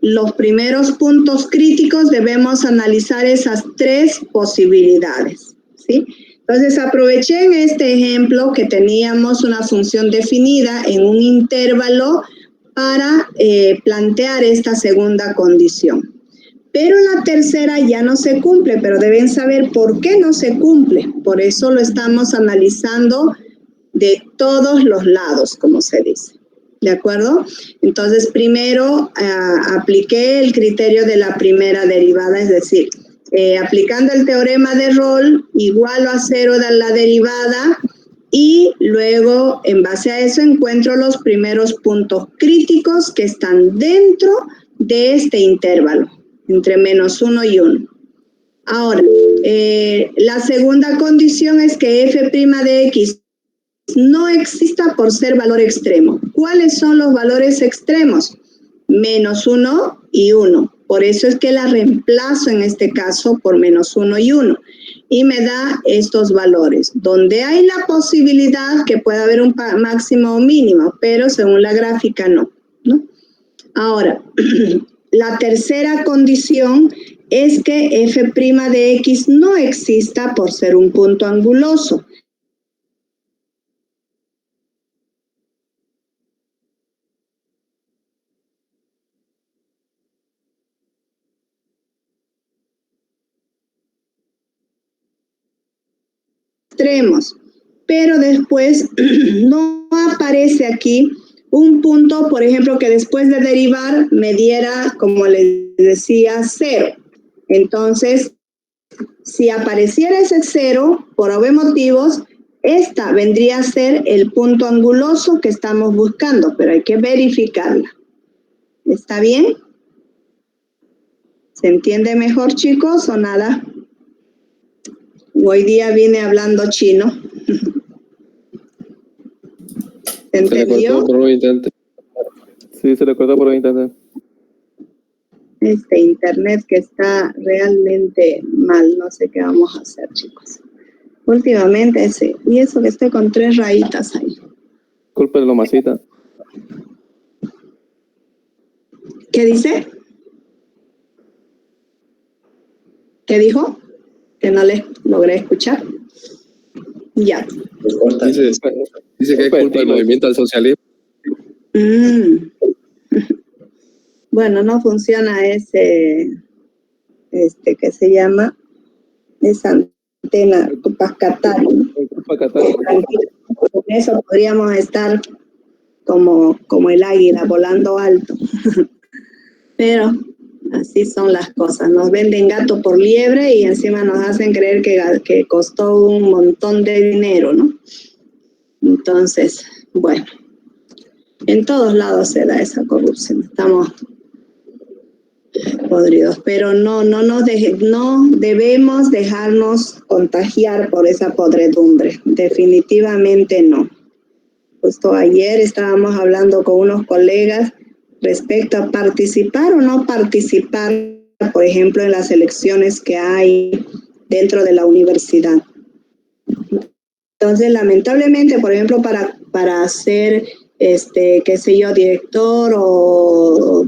los primeros puntos críticos debemos analizar esas tres posibilidades, ¿sí? Entonces aproveché en este ejemplo que teníamos una función definida en un intervalo para plantear esta segunda condición. Pero la tercera ya no se cumple, pero deben saber por qué no se cumple. Por eso lo estamos analizando de todos los lados, como se dice. ¿De acuerdo? Entonces, primero apliqué el criterio de la primera derivada, es decir, aplicando el teorema de Rolle, igualo a cero de la derivada y luego, en base a eso, encuentro los primeros puntos críticos que están dentro de este intervalo, entre -1 y 1. Ahora, la segunda condición es que f' de x no exista por ser valor extremo. ¿Cuáles son los valores extremos? -1 y 1. Por eso es que la reemplazo en este caso por -1 y 1. Y me da estos valores, donde hay la posibilidad que pueda haber un máximo o mínimo, pero según la gráfica no, ¿no? Ahora, la tercera condición es que f' de x no exista por ser un punto anguloso. Extremos, pero después no aparece aquí un punto, por ejemplo, que después de derivar me diera, como les decía, 0. Entonces, si apareciera ese 0, por obvios motivos, esta vendría a ser el punto anguloso que estamos buscando, pero hay que verificarla. ¿Está bien? ¿Se entiende mejor, chicos, o nada? Hoy día vine hablando chino. ¿Se entendió? Se le cortó por un instante. Sí, se le cortó por un instante. este internet que está realmente mal. No sé qué vamos a hacer, chicos. Últimamente sí. Y eso que estoy con 3 rayitas ahí. Culpa de lo masita. ¿Qué dice? ¿Qué dijo? Que no les logré escuchar. Ya. Dice que es culpa del movimiento al socialismo. Bueno, no funciona ese, que se llama, esa antena Tupac-Katari. Con eso podríamos estar como el águila volando alto. Pero así son las cosas. Nos venden gato por liebre y encima nos hacen creer que costó un montón de dinero, ¿no? Entonces, bueno, en todos lados se da esa corrupción. Estamos podridos, pero no debemos dejarnos contagiar por esa podredumbre. Definitivamente no. Justo ayer estábamos hablando con unos colegas respecto a participar o no participar, por ejemplo, en las elecciones que hay dentro de la universidad. Entonces, lamentablemente, por ejemplo, para ser, qué sé yo, director o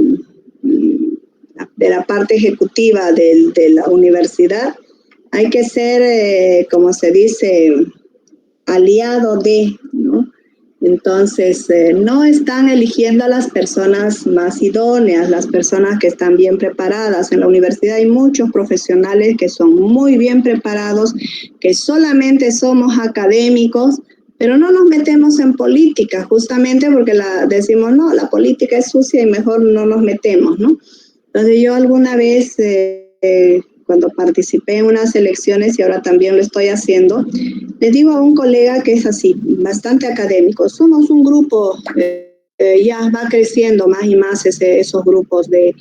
de la parte ejecutiva de la universidad, hay que ser, como se dice, aliado de, ¿no? Entonces, no están eligiendo a las personas más idóneas, las personas que están bien preparadas. En la universidad hay muchos profesionales que son muy bien preparados, que solamente somos académicos, pero no nos metemos en política, justamente porque decimos, no, la política es sucia y mejor no nos metemos, ¿no? Entonces, yo alguna vez, cuando participé en unas elecciones, y ahora también lo estoy haciendo, les digo a un colega que es así, bastante académico. Somos un grupo, ya va creciendo más y más esos grupos de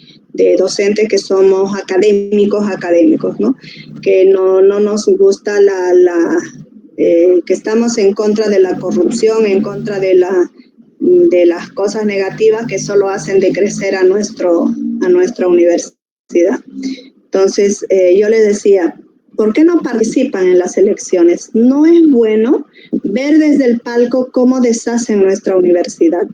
docentes que somos académicos, ¿no? Que no nos gusta que estamos en contra de la corrupción, en contra de las cosas negativas que solo hacen decrecer a nuestra universidad. Entonces, yo les decía, ¿por qué no participan en las elecciones? No es bueno ver desde el palco cómo deshacen nuestra universidad.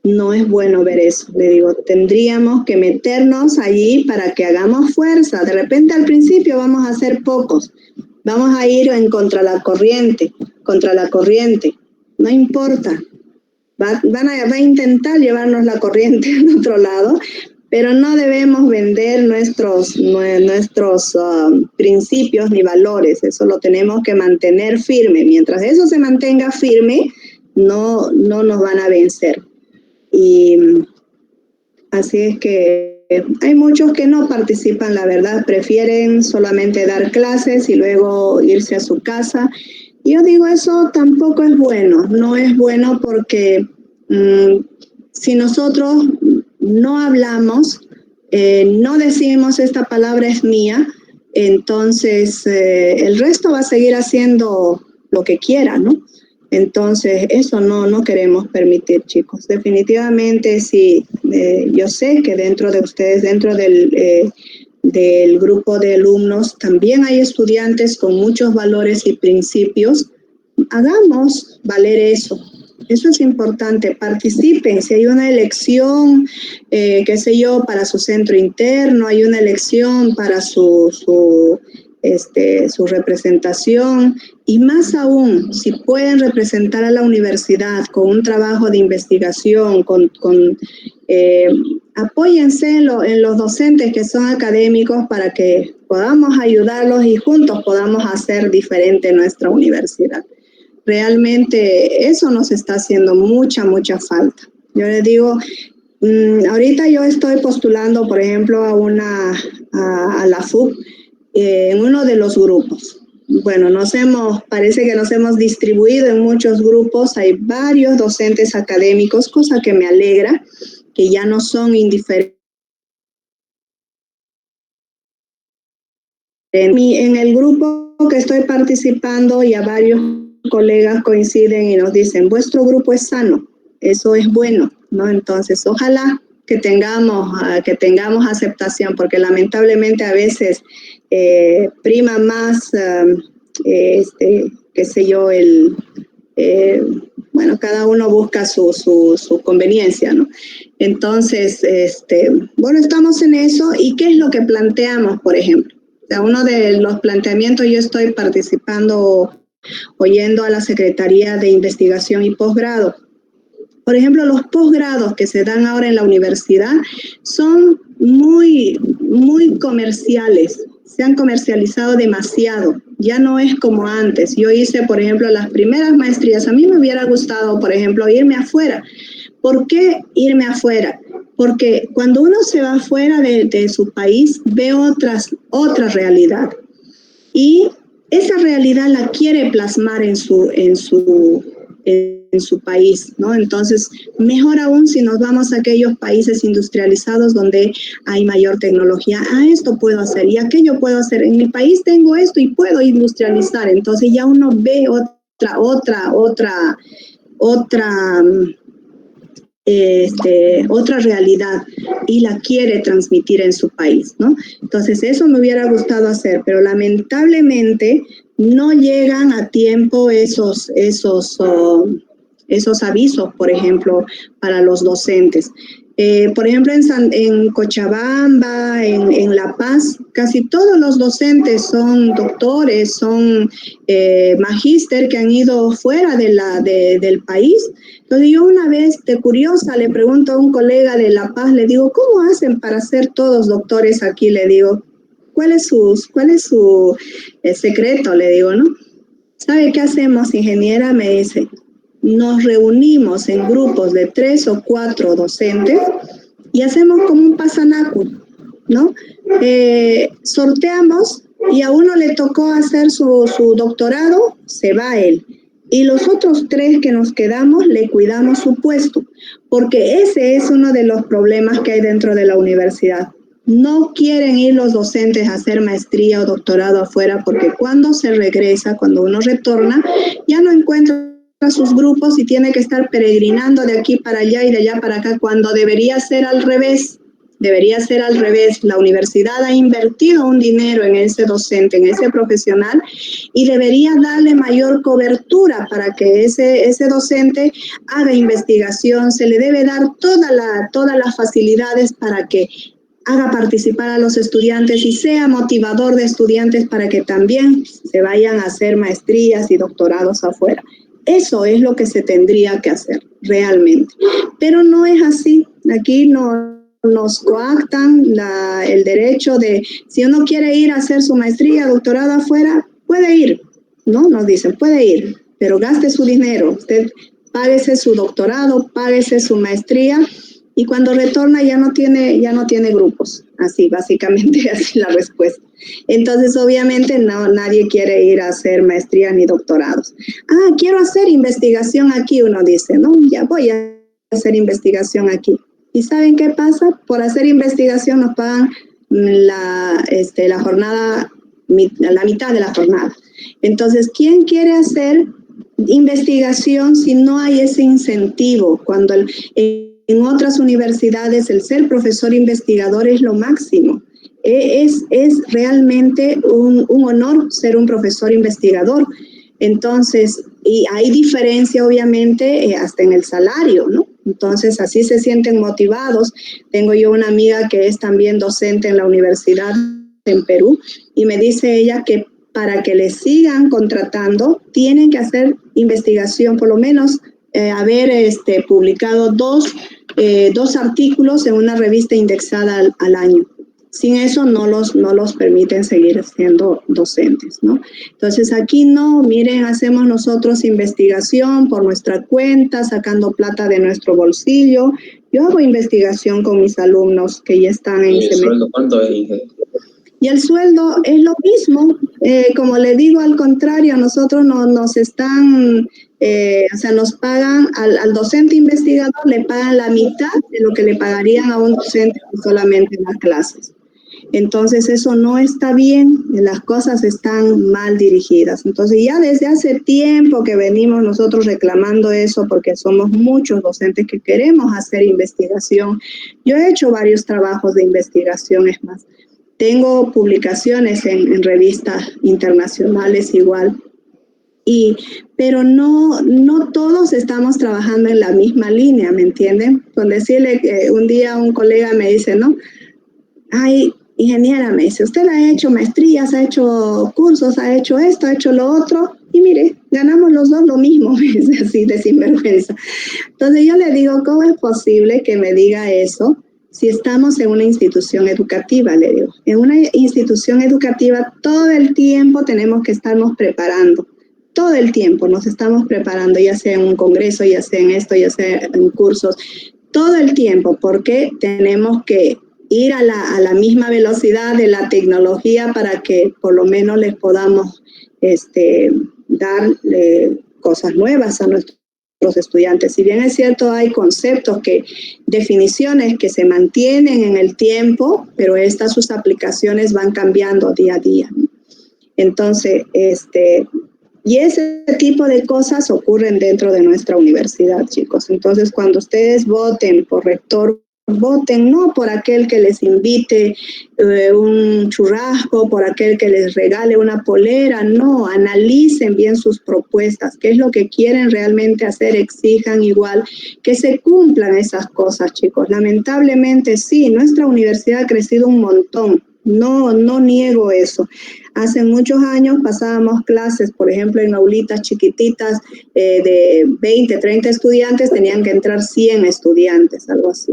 No es bueno ver eso. Le digo, tendríamos que meternos allí para que hagamos fuerza. De repente al principio vamos a ser pocos. Vamos a ir contra la corriente. No importa. Va a intentar llevarnos la corriente al otro lado, pero no debemos vender nuestros principios ni valores. Eso lo tenemos que mantener firme. Mientras eso se mantenga firme, no nos van a vencer. Y así es que hay muchos que no participan, la verdad, prefieren solamente dar clases y luego irse a su casa. Yo digo, eso tampoco es bueno. No es bueno porque si nosotros no hablamos, no decimos esta palabra es mía, entonces el resto va a seguir haciendo lo que quiera, ¿no? Entonces eso no queremos permitir, chicos. Definitivamente sí, yo sé que dentro de ustedes, dentro del grupo de alumnos, también hay estudiantes con muchos valores y principios. Hagamos valer eso. Eso es importante, participen. Si hay una elección, qué sé yo, para su centro interno, hay una elección para su representación, y más aún, si pueden representar a la universidad con un trabajo de investigación, apóyense en los docentes que son académicos para que podamos ayudarlos y juntos podamos hacer diferente nuestra universidad. Realmente eso nos está haciendo mucha falta. Yo les digo, ahorita yo estoy postulando, por ejemplo, a la FUC en uno de los grupos. Bueno, parece que nos hemos distribuido en muchos grupos, hay varios docentes académicos, cosa que me alegra, que ya no son indiferentes. En el grupo que estoy participando, ya varios colegas coinciden y nos dicen, vuestro grupo es sano, eso es bueno, ¿no? Entonces, ojalá que tengamos aceptación, porque lamentablemente a veces prima más, qué sé yo, bueno, cada uno busca su conveniencia, ¿no? Entonces, bueno, estamos en eso. ¿Y qué es lo que planteamos, por ejemplo? O sea, uno de los planteamientos, yo estoy participando, oyendo a la Secretaría de Investigación y Posgrado. Por ejemplo, los posgrados que se dan ahora en la universidad son muy, muy comerciales. Se han comercializado demasiado. Ya no es como antes. Yo hice, por ejemplo, las primeras maestrías. A mí me hubiera gustado, por ejemplo, irme afuera. ¿Por qué irme afuera? Porque cuando uno se va afuera de su país, ve otra realidad. Y esa realidad la quiere plasmar en su país, ¿no? Entonces, mejor aún si nos vamos a aquellos países industrializados donde hay mayor tecnología. Esto puedo hacer y aquello puedo hacer. En mi país tengo esto y puedo industrializar. Entonces ya uno ve otra realidad y la quiere transmitir en su país, ¿no? Entonces eso me hubiera gustado hacer, pero lamentablemente no llegan a tiempo esos avisos, por ejemplo, para los docentes. Por ejemplo, en Cochabamba, en La Paz, casi todos los docentes son doctores, son magíster que han ido fuera del país. Entonces yo una vez, de curiosa, le pregunto a un colega de La Paz, le digo, ¿cómo hacen para ser todos doctores aquí? Le digo, ¿cuál es su secreto? Le digo, ¿no? ¿Sabe qué hacemos, ingeniera? Me dice, nos reunimos en grupos de 3 o 4 docentes y hacemos como un pasanacu, ¿no? Sorteamos y a uno le tocó hacer su doctorado, se va él. Y los otros 3 que nos quedamos, le cuidamos su puesto, porque ese es uno de los problemas que hay dentro de la universidad. No quieren ir los docentes a hacer maestría o doctorado afuera, porque cuando se regresa, cuando uno retorna, ya no encuentra sus grupos y tiene que estar peregrinando de aquí para allá y de allá para acá, cuando debería ser al revés. Debería ser al revés. La universidad ha invertido un dinero en ese docente, en ese profesional, y debería darle mayor cobertura para que ese docente haga investigación. Se le debe dar todas las facilidades para que haga participar a los estudiantes y sea motivador de estudiantes para que también se vayan a hacer maestrías y doctorados afuera. Eso es lo que se tendría que hacer realmente. Pero no es así. Aquí nos coactan el derecho de, si uno quiere ir a hacer su maestría, doctorado afuera, puede ir, ¿no? Nos dicen, puede ir, pero gaste su dinero. Usted páguese su doctorado, páguese su maestría, y cuando retorna ya no tiene grupos. Así, básicamente, así la respuesta. Entonces, obviamente, nadie quiere ir a hacer maestría ni doctorados. Quiero hacer investigación aquí, uno dice, ¿no? Ya voy a hacer investigación aquí. ¿Y saben qué pasa? Por hacer investigación nos pagan la jornada, la mitad de la jornada. Entonces, ¿quién quiere hacer investigación si no hay ese incentivo? Cuando en otras universidades el ser profesor investigador es lo máximo. Es realmente un honor ser un profesor investigador. Entonces, y hay diferencia obviamente hasta en el salario, ¿no? Entonces, así se sienten motivados. Tengo yo una amiga que es también docente en la universidad en Perú y me dice ella que para que le sigan contratando tienen que hacer investigación, por lo menos haber publicado dos artículos en una revista indexada al año. Sin eso no los permiten seguir siendo docentes, ¿no? Entonces aquí no, miren, hacemos nosotros investigación por nuestra cuenta, sacando plata de nuestro bolsillo. Yo hago investigación con mis alumnos que ya están en semestre. ¿Y el sueldo cuánto es, Inge? Y el sueldo es lo mismo. Como le digo, al contrario, nosotros nos están, nos pagan al docente investigador, le pagan la mitad de lo que le pagarían a un docente solamente en las clases. Entonces eso no está bien, las cosas están mal dirigidas. Entonces ya desde hace tiempo que venimos nosotros reclamando eso, porque somos muchos docentes que queremos hacer investigación. Yo he hecho varios trabajos de investigación, es más. Tengo publicaciones en revistas internacionales igual. Pero no todos estamos trabajando en la misma línea, ¿me entienden? Con decirle que un día un colega me dice, ¿no? Ay, ingeniera, me dice, usted ha hecho maestrías, ha hecho cursos, ha hecho esto, ha hecho lo otro, y mire, ganamos los dos lo mismo, me dice así de sinvergüenza. Entonces yo le digo, ¿cómo es posible que me diga eso si estamos en una institución educativa? Le digo, en una institución educativa todo el tiempo tenemos que estarnos preparando. Todo el tiempo nos estamos preparando, ya sea en un congreso, ya sea en esto, ya sea en cursos, todo el tiempo, porque tenemos que ir a la misma velocidad de la tecnología para que por lo menos les podamos dar cosas nuevas a nuestros estudiantes. Si bien es cierto, hay conceptos, definiciones que se mantienen en el tiempo, pero sus aplicaciones van cambiando día a día, ¿no? Entonces, y ese tipo de cosas ocurren dentro de nuestra universidad, chicos. Entonces, cuando ustedes voten por rector, voten no por aquel que les invite un churrasco, por aquel que les regale una polera, no, analicen bien sus propuestas, qué es lo que quieren realmente hacer, exijan igual, que se cumplan esas cosas, chicos. Lamentablemente sí, nuestra universidad ha crecido un montón, no niego eso. Hace muchos años pasábamos clases, por ejemplo, en aulitas chiquititas de 20, 30 estudiantes, tenían que entrar 100 estudiantes, algo así.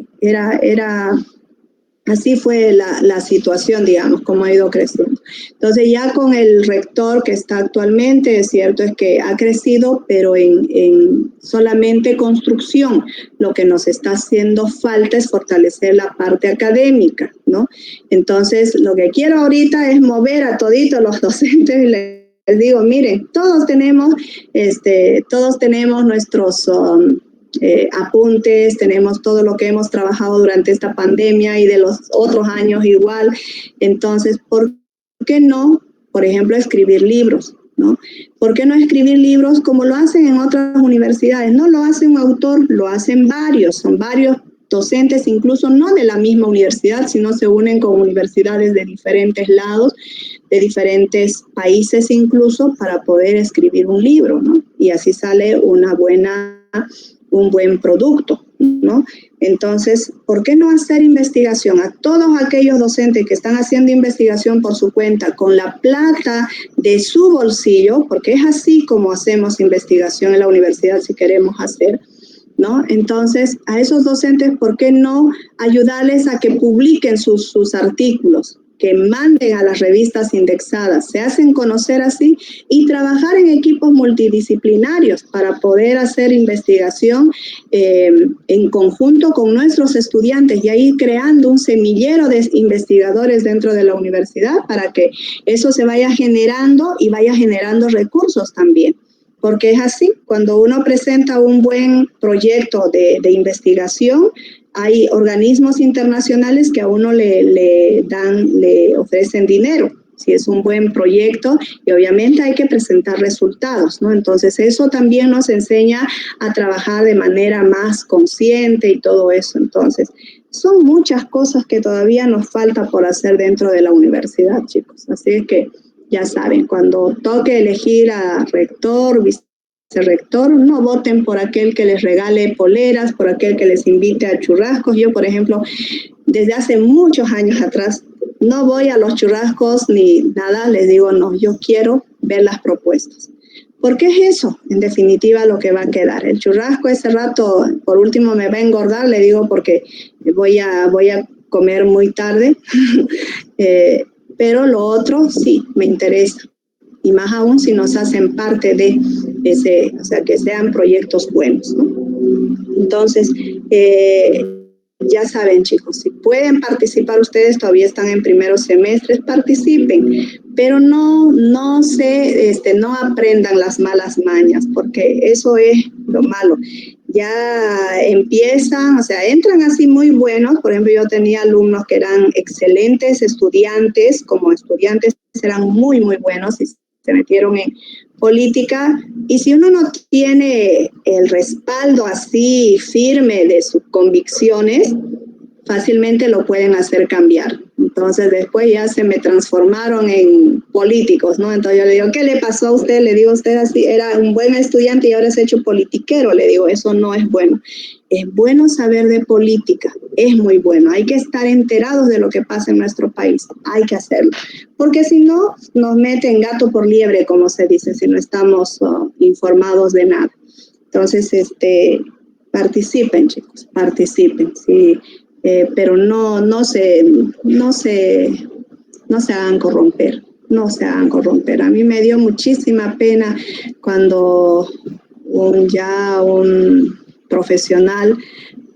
Así fue la situación, digamos, como ha ido creciendo. Entonces ya con el rector que está actualmente, es cierto es que ha crecido, pero en solamente construcción. Lo que nos está haciendo falta es fortalecer la parte académica, ¿no? Entonces lo que quiero ahorita es mover a toditos los docentes y les digo, miren, todos tenemos nuestros apuntes, tenemos todo lo que hemos trabajado durante esta pandemia y de los otros años igual. Entonces, ¿por qué no, por ejemplo, escribir libros, ¿no? ¿Por qué no escribir libros como lo hacen en otras universidades? No lo hace un autor, lo hacen varios, son varios docentes, incluso no de la misma universidad, sino se unen con universidades de diferentes lados, de diferentes países incluso, para poder escribir un libro, ¿no? Y así sale un buen producto, ¿no? Entonces, ¿por qué no hacer investigación? A todos aquellos docentes que están haciendo investigación por su cuenta, con la plata de su bolsillo, porque es así como hacemos investigación en la universidad si queremos hacer, ¿no? Entonces, a esos docentes, ¿por qué no ayudarles a que publiquen sus artículos? Que manden a las revistas indexadas, se hacen conocer así y trabajar en equipos multidisciplinarios para poder hacer investigación en conjunto con nuestros estudiantes y ahí creando un semillero de investigadores dentro de la universidad para que eso se vaya generando y vaya generando recursos también. Porque es así, cuando uno presenta un buen proyecto de investigación, hay organismos internacionales que a uno le ofrecen dinero, si es un buen proyecto, y obviamente hay que presentar resultados, ¿no? Entonces eso también nos enseña a trabajar de manera más consciente y todo eso. Entonces, son muchas cosas que todavía nos falta por hacer dentro de la universidad, chicos. Así es que ya saben, cuando toque elegir a rector, vicerrector, no voten por aquel que les regale poleras, por aquel que les invite a churrascos. Yo, por ejemplo, desde hace muchos años atrás, no voy a los churrascos ni nada, les digo, no, yo quiero ver las propuestas. Porque es eso, en definitiva, lo que va a quedar. El churrasco ese rato, por último, me va a engordar, le digo, porque voy a comer muy tarde. Pero lo otro sí me interesa, y más aún si nos hacen parte de ese, o sea, que sean proyectos buenos, ¿no? Entonces, ya saben, chicos, si pueden participar ustedes, todavía están en primeros semestres, participen, pero no aprendan las malas mañas, porque eso es lo malo. ya empiezan, o sea, entran así muy buenos. Por ejemplo, yo tenía alumnos que eran excelentes estudiantes, como estudiantes eran muy, muy buenos y se metieron en política. Y si uno no tiene el respaldo así firme de sus convicciones, fácilmente lo pueden hacer cambiar. Entonces después ya se me transformaron en políticos, ¿no? Entonces yo le digo, ¿qué le pasó a usted? Le digo, usted así era un buen estudiante y ahora se ha hecho politiquero. Le digo, eso no es bueno. Es bueno saber de política, es muy bueno. Hay que estar enterados de lo que pasa en nuestro país, hay que hacerlo. Porque si no, nos meten gato por liebre, como se dice, si no estamos informados de nada. Entonces, participen, chicos, participen, sí. Pero no se hagan corromper, no se hagan corromper. A mí me dio muchísima pena cuando un profesional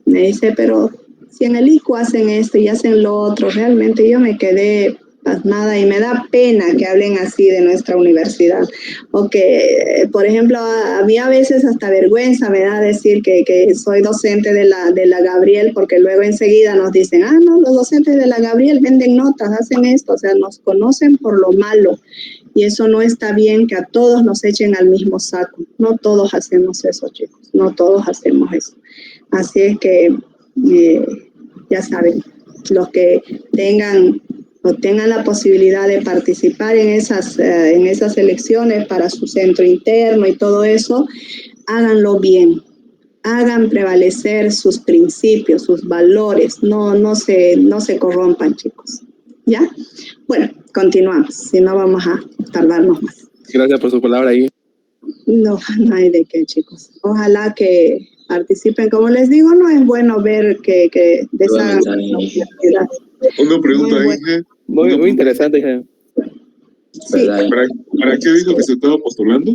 me dice, pero si en el ICU hacen esto y hacen lo otro, realmente yo me quedé pasmada y me da pena que hablen así de nuestra universidad. O que, por ejemplo, a mí a veces hasta vergüenza me da decir que soy docente de la Gabriel, porque luego enseguida nos dicen, no, los docentes de la Gabriel venden notas, hacen esto, o sea, nos conocen por lo malo. Y eso no está bien, que a todos nos echen al mismo saco. No todos hacemos eso, chicos, no todos hacemos eso. Así es que, ya saben, los que tengan la posibilidad de participar en esas elecciones para su centro interno y todo eso, háganlo bien, hagan prevalecer sus principios, sus valores, no se corrompan, chicos. ¿Ya? Bueno, continuamos, si no vamos a tardarnos más. Gracias por su palabra ahí. No hay de qué, chicos. Ojalá que participen. Como les digo, no es bueno ver que deshagan la universidad. Una pregunta, Inge. Muy interesante, Inge. Sí. ¿Para qué dijo que se estaba postulando?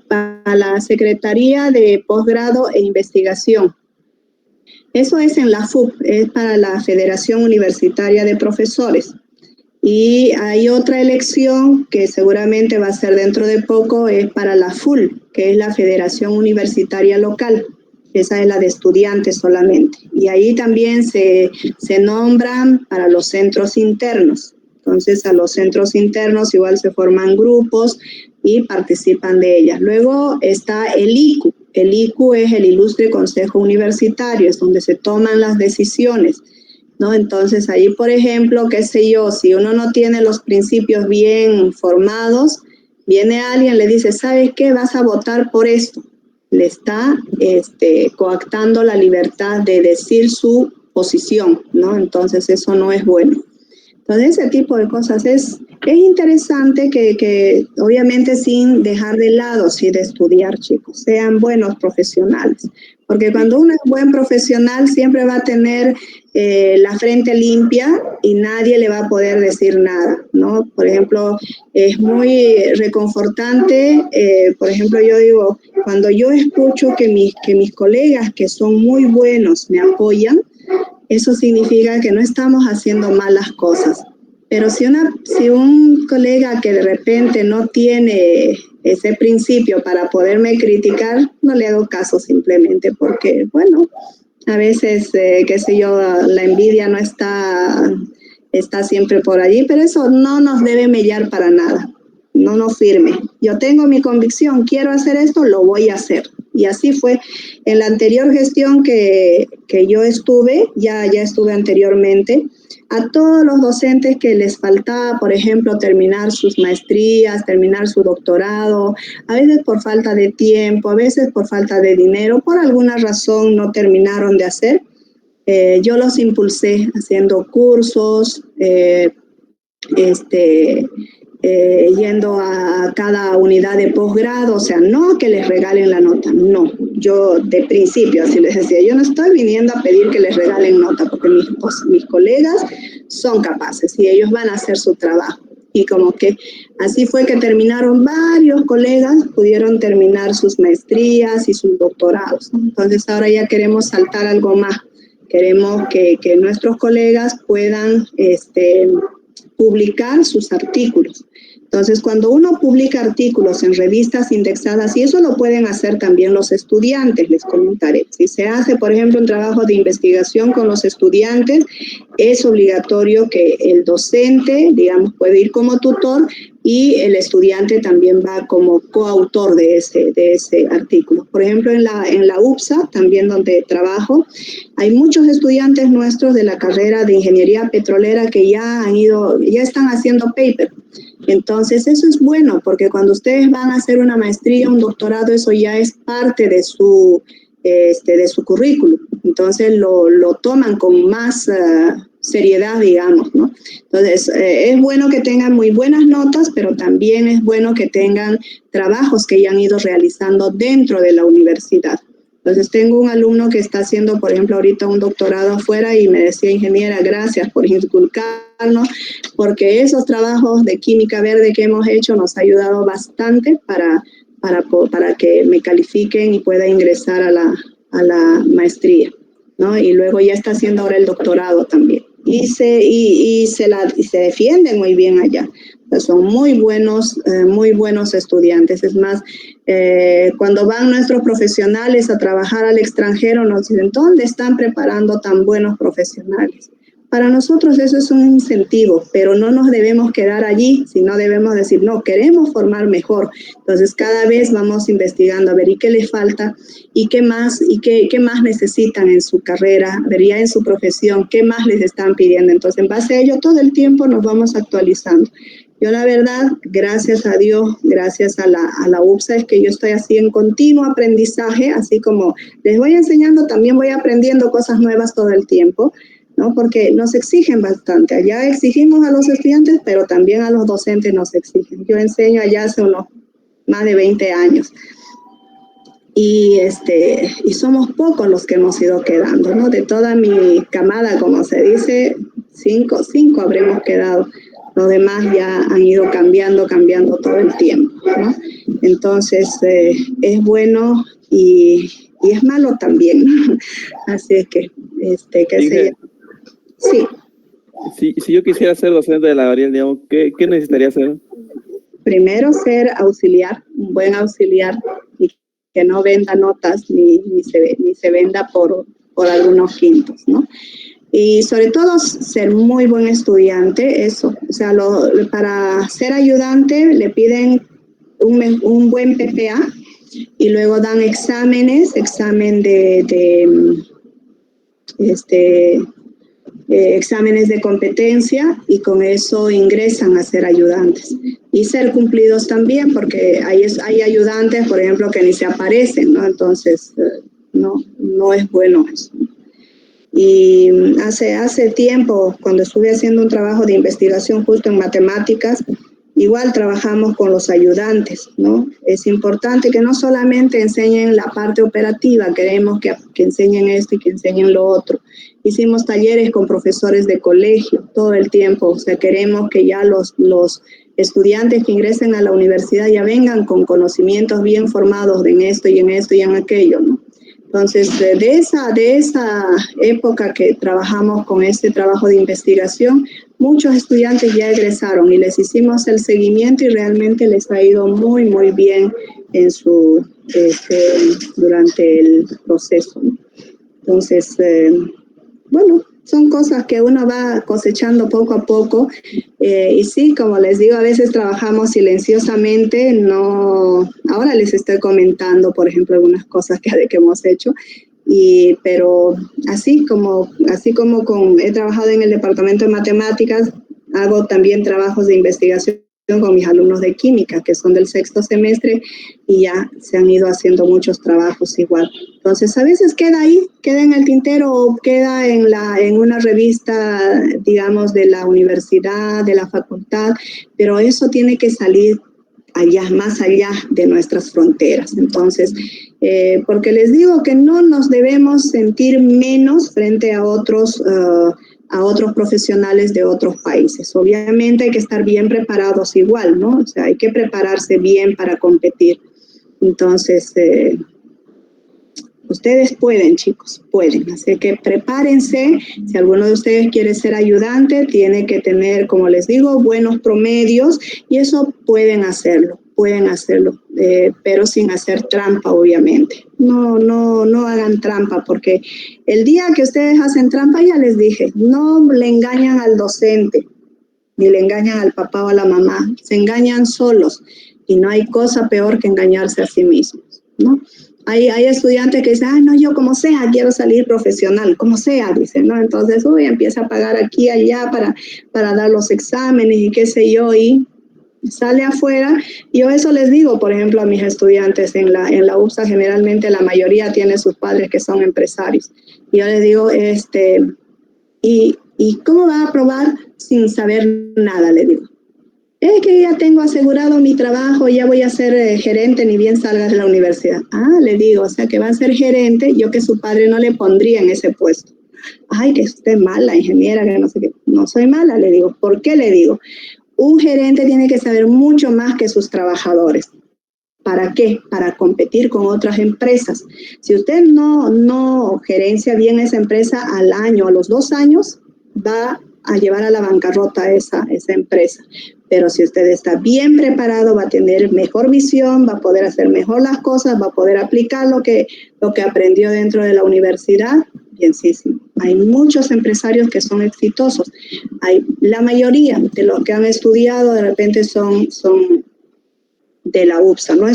Para la Secretaría de Posgrado e Investigación. Eso es en la FUP, es para la Federación Universitaria de Profesores. Y hay otra elección que seguramente va a ser dentro de poco, es para la FUL, que es la Federación Universitaria Local. Esa es la de estudiantes solamente. Y ahí también se nombran para los centros internos. Entonces, a los centros internos igual se forman grupos y participan de ellas. Luego está el ICU. El ICU es el Ilustre Consejo Universitario, es donde se toman las decisiones, ¿no? Entonces, ahí, por ejemplo, qué sé yo, si uno no tiene los principios bien formados, viene alguien, le dice, ¿sabes qué? Vas a votar por esto. Le está coactando la libertad de decir su posición, ¿no? Entonces, eso no es bueno. Entonces, ese tipo de cosas es interesante que obviamente sin dejar de lado, sí, de estudiar, chicos, sean buenos profesionales. Porque cuando uno es buen profesional, siempre va a tener la frente limpia y nadie le va a poder decir nada, ¿no? Por ejemplo, es muy reconfortante, por ejemplo, yo digo, cuando yo escucho que mis colegas que son muy buenos me apoyan, eso significa que no estamos haciendo malas cosas. Pero si un colega que de repente no tiene ese principio para poderme criticar, no le hago caso simplemente porque, bueno, a veces, qué sé yo, la envidia no está siempre por allí, pero eso no nos debe mellar para nada. No nos firme. Yo tengo mi convicción, quiero hacer esto, lo voy a hacer. Y así fue en la anterior gestión que yo estuve, ya estuve anteriormente, a todos los docentes que les faltaba, por ejemplo, terminar sus maestrías, terminar su doctorado, a veces por falta de tiempo, a veces por falta de dinero, por alguna razón no terminaron de hacer. Yo los impulsé haciendo cursos, yendo a cada unidad de posgrado, o sea, no que les regalen la nota, no. Yo de principio así les decía, yo no estoy viniendo a pedir que les regalen nota porque mis colegas son capaces y ellos van a hacer su trabajo. Y como que así fue que terminaron varios colegas, pudieron terminar sus maestrías y sus doctorados, ¿no? Entonces ahora ya queremos saltar algo más. Queremos que nuestros colegas puedan publicar sus artículos. Entonces, cuando uno publica artículos en revistas indexadas, y eso lo pueden hacer también los estudiantes, les comentaré. Si se hace, por ejemplo, un trabajo de investigación con los estudiantes, es obligatorio que el docente, digamos, puede ir como tutor y el estudiante también va como coautor de ese artículo. Por ejemplo, en la UPSA, también donde trabajo, hay muchos estudiantes nuestros de la carrera de Ingeniería Petrolera que ya están haciendo paper. Entonces, eso es bueno, porque cuando ustedes van a hacer una maestría, un doctorado, eso ya es parte de su currículum. Entonces, lo toman con más seriedad, digamos, ¿no? Entonces, es bueno que tengan muy buenas notas, pero también es bueno que tengan trabajos que ya han ido realizando dentro de la universidad. Entonces, tengo un alumno que está haciendo, por ejemplo, ahorita un doctorado afuera y me decía, ingeniera, gracias por inculcarnos, porque esos trabajos de química verde que hemos hecho nos ha ayudado bastante para que me califiquen y pueda ingresar a la maestría, ¿no? Y luego ya está haciendo ahora el doctorado también. Y se defienden muy bien allá. Son muy buenos estudiantes. Es más, cuando van nuestros profesionales a trabajar al extranjero, nos dicen, ¿dónde están preparando tan buenos profesionales? Para nosotros eso es un incentivo, pero no nos debemos quedar allí, sino debemos decir, no, queremos formar mejor. Entonces, cada vez vamos investigando a ver y qué les falta y qué más necesitan en su carrera, vería en su profesión, qué más les están pidiendo. Entonces, en base a ello, todo el tiempo nos vamos actualizando. Yo, la verdad, gracias a Dios, gracias a la UPSA, es que yo estoy así en continuo aprendizaje, así como les voy enseñando, también voy aprendiendo cosas nuevas todo el tiempo, ¿no? Porque nos exigen bastante. Allá exigimos a los estudiantes, pero también a los docentes nos exigen. Yo enseño allá hace más de 20 años. Y somos pocos los que hemos ido quedando, ¿no? De toda mi camada, como se dice, cinco habremos quedado. Los demás ya han ido cambiando todo el tiempo, ¿no? Entonces, es bueno y es malo también, ¿no? Así es que, Sí. Si yo quisiera ser docente de la Gabriel, digamos, ¿qué necesitaría hacer? Primero, ser auxiliar, un buen auxiliar, y que no venda notas ni se venda por algunos quintos, ¿no? Y sobre todo, ser muy buen estudiante, eso. O sea, para ser ayudante le piden un buen PPA y luego dan examen exámenes de competencia y con eso ingresan a ser ayudantes. Y ser cumplidos también, porque hay ayudantes, por ejemplo, que ni se aparecen, ¿no? Entonces, no es bueno eso. Y hace tiempo, cuando estuve haciendo un trabajo de investigación justo en matemáticas, igual trabajamos con los ayudantes, ¿no? Es importante que no solamente enseñen la parte operativa, queremos que enseñen esto y que enseñen lo otro. Hicimos talleres con profesores de colegio todo el tiempo, o sea, queremos que ya los estudiantes que ingresen a la universidad ya vengan con conocimientos bien formados en esto y en aquello, ¿no? Entonces, de esa época que trabajamos con este trabajo de investigación, muchos estudiantes ya egresaron y les hicimos el seguimiento y realmente les ha ido muy, muy bien durante el proceso, ¿no? Entonces, bueno, son cosas que uno va cosechando poco a poco. Y sí, como les digo, a veces trabajamos silenciosamente. No, ahora les estoy comentando, por ejemplo, algunas cosas que hemos hecho. Pero así como he trabajado en el departamento de matemáticas, hago también trabajos de investigación con mis alumnos de química, que son del 6º semestre, y ya se han ido haciendo muchos trabajos igual. Entonces, a veces queda en el tintero o queda en una revista, digamos, de la universidad, de la facultad, pero eso tiene que salir más allá de nuestras fronteras. Entonces, porque les digo que no nos debemos sentir menos frente a otros profesionales de otros países. Obviamente hay que estar bien preparados igual, ¿no? O sea, hay que prepararse bien para competir. Entonces, Ustedes pueden, chicos, pueden. Así que prepárense. Si alguno de ustedes quiere ser ayudante, tiene que tener, como les digo, buenos promedios y eso pueden hacerlo, pero sin hacer trampa, obviamente. No hagan trampa porque el día que ustedes hacen trampa, ya les dije, no le engañan al docente, ni le engañan al papá o a la mamá, se engañan solos y no hay cosa peor que engañarse a sí mismos, ¿no? Hay estudiantes que dicen, no, yo como sea, quiero salir profesional, como sea, dicen, ¿no? Entonces, empieza a pagar aquí, allá para dar los exámenes y qué sé yo, y sale afuera. Yo eso les digo, por ejemplo, a mis estudiantes en la UPSA, generalmente la mayoría tiene sus padres que son empresarios. Y yo les digo, ¿y cómo va a aprobar sin saber nada? Le digo. Es que ya tengo asegurado mi trabajo, ya voy a ser gerente, ni bien salgas de la universidad. Le digo, o sea, que va a ser gerente, yo que su padre no le pondría en ese puesto. Ay, que usted es mala, ingeniera, que no sé qué. No soy mala, le digo. ¿Por qué le digo? Un gerente tiene que saber mucho más que sus trabajadores. ¿Para qué? Para competir con otras empresas. Si usted no gerencia bien esa empresa al año, a los 2 años, va a llevar a la bancarrota esa empresa. Pero si usted está bien preparado, va a tener mejor visión, va a poder hacer mejor las cosas, va a poder aplicar lo que aprendió dentro de la universidad. Bienísimo. Hay muchos empresarios que son exitosos. La mayoría de los que han estudiado de repente son de la UPSA. No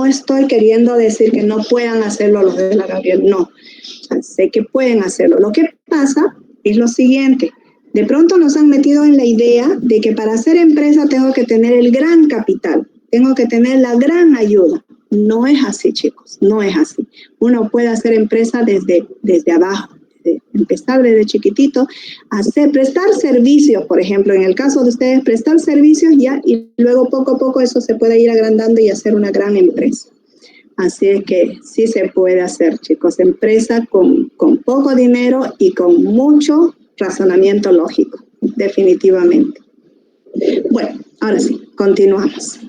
estoy queriendo decir que no puedan hacerlo los de la Gabriel, no. O sea, sé que pueden hacerlo. Lo que pasa es lo siguiente. De pronto nos han metido en la idea de que para hacer empresa tengo que tener el gran capital, tengo que tener la gran ayuda. No es así, chicos, no es así. Uno puede hacer empresa desde abajo, empezar desde chiquitito, prestar servicios, por ejemplo, en el caso de ustedes, prestar servicios ya y luego poco a poco eso se puede ir agrandando y hacer una gran empresa. Así es que sí se puede hacer, chicos, empresa con poco dinero y con mucho razonamiento lógico, definitivamente. Bueno, ahora sí, continuamos.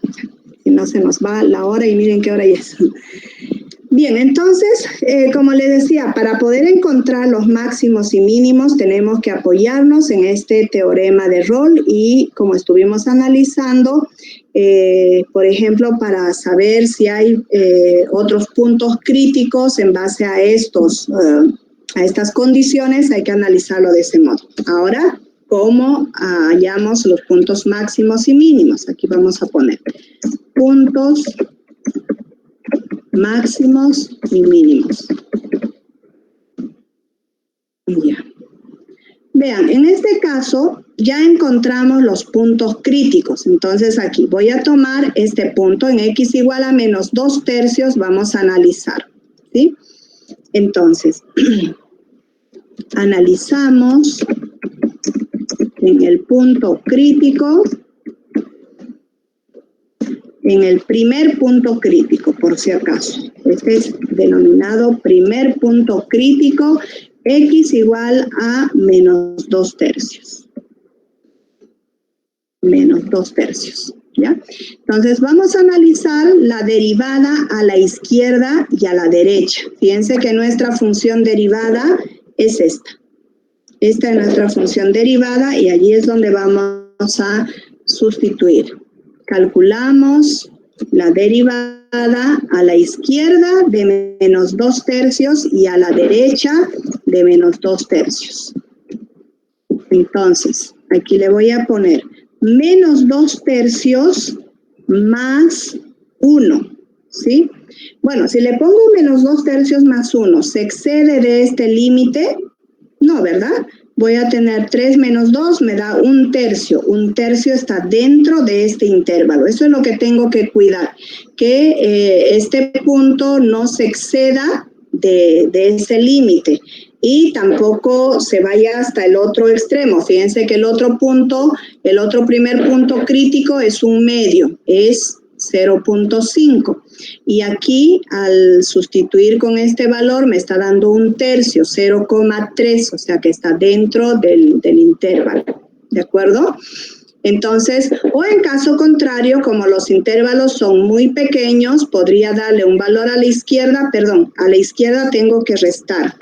Si no se nos va la hora y miren qué hora ya es. Bien, entonces, como les decía, para poder encontrar los máximos y mínimos tenemos que apoyarnos en este teorema de Rolle y como estuvimos analizando, por ejemplo, para saber si hay otros puntos críticos en base a estas condiciones hay que analizarlo de ese modo. Ahora, ¿cómo hallamos los puntos máximos y mínimos? Aquí vamos a poner puntos máximos y mínimos. Ya. Vean, en este caso ya encontramos los puntos críticos. Entonces aquí voy a tomar este punto en x igual a menos 2/3, vamos a analizar, ¿sí? Entonces, analizamos en el punto crítico, en el primer punto crítico, por si acaso. Este es denominado primer punto crítico, x igual a menos 2/3. Menos 2/3, ¿ya? Entonces, vamos a analizar la derivada a la izquierda y a la derecha. Fíjense que nuestra función derivada es esta. Esta es nuestra función derivada y allí es donde vamos a sustituir. Calculamos la derivada a la izquierda de menos 2/3 y a la derecha de menos 2/3. Entonces, aquí le voy a poner menos 2/3 más 1, ¿sí? Bueno, si le pongo menos 2/3 más 1, ¿se excede de este límite? No, ¿verdad? Voy a tener 3 menos 2, me da 1/3. 1/3 está dentro de este intervalo. Eso es lo que tengo que cuidar, que este punto no se exceda de ese límite y tampoco se vaya hasta el otro extremo. Fíjense que el otro primer punto crítico es un medio, es 0.5. Y aquí, al sustituir con este valor, me está dando 1/3, 0,3, o sea que está dentro del intervalo, ¿de acuerdo? Entonces, o en caso contrario, como los intervalos son muy pequeños, podría darle un valor a la izquierda, a la izquierda tengo que restar.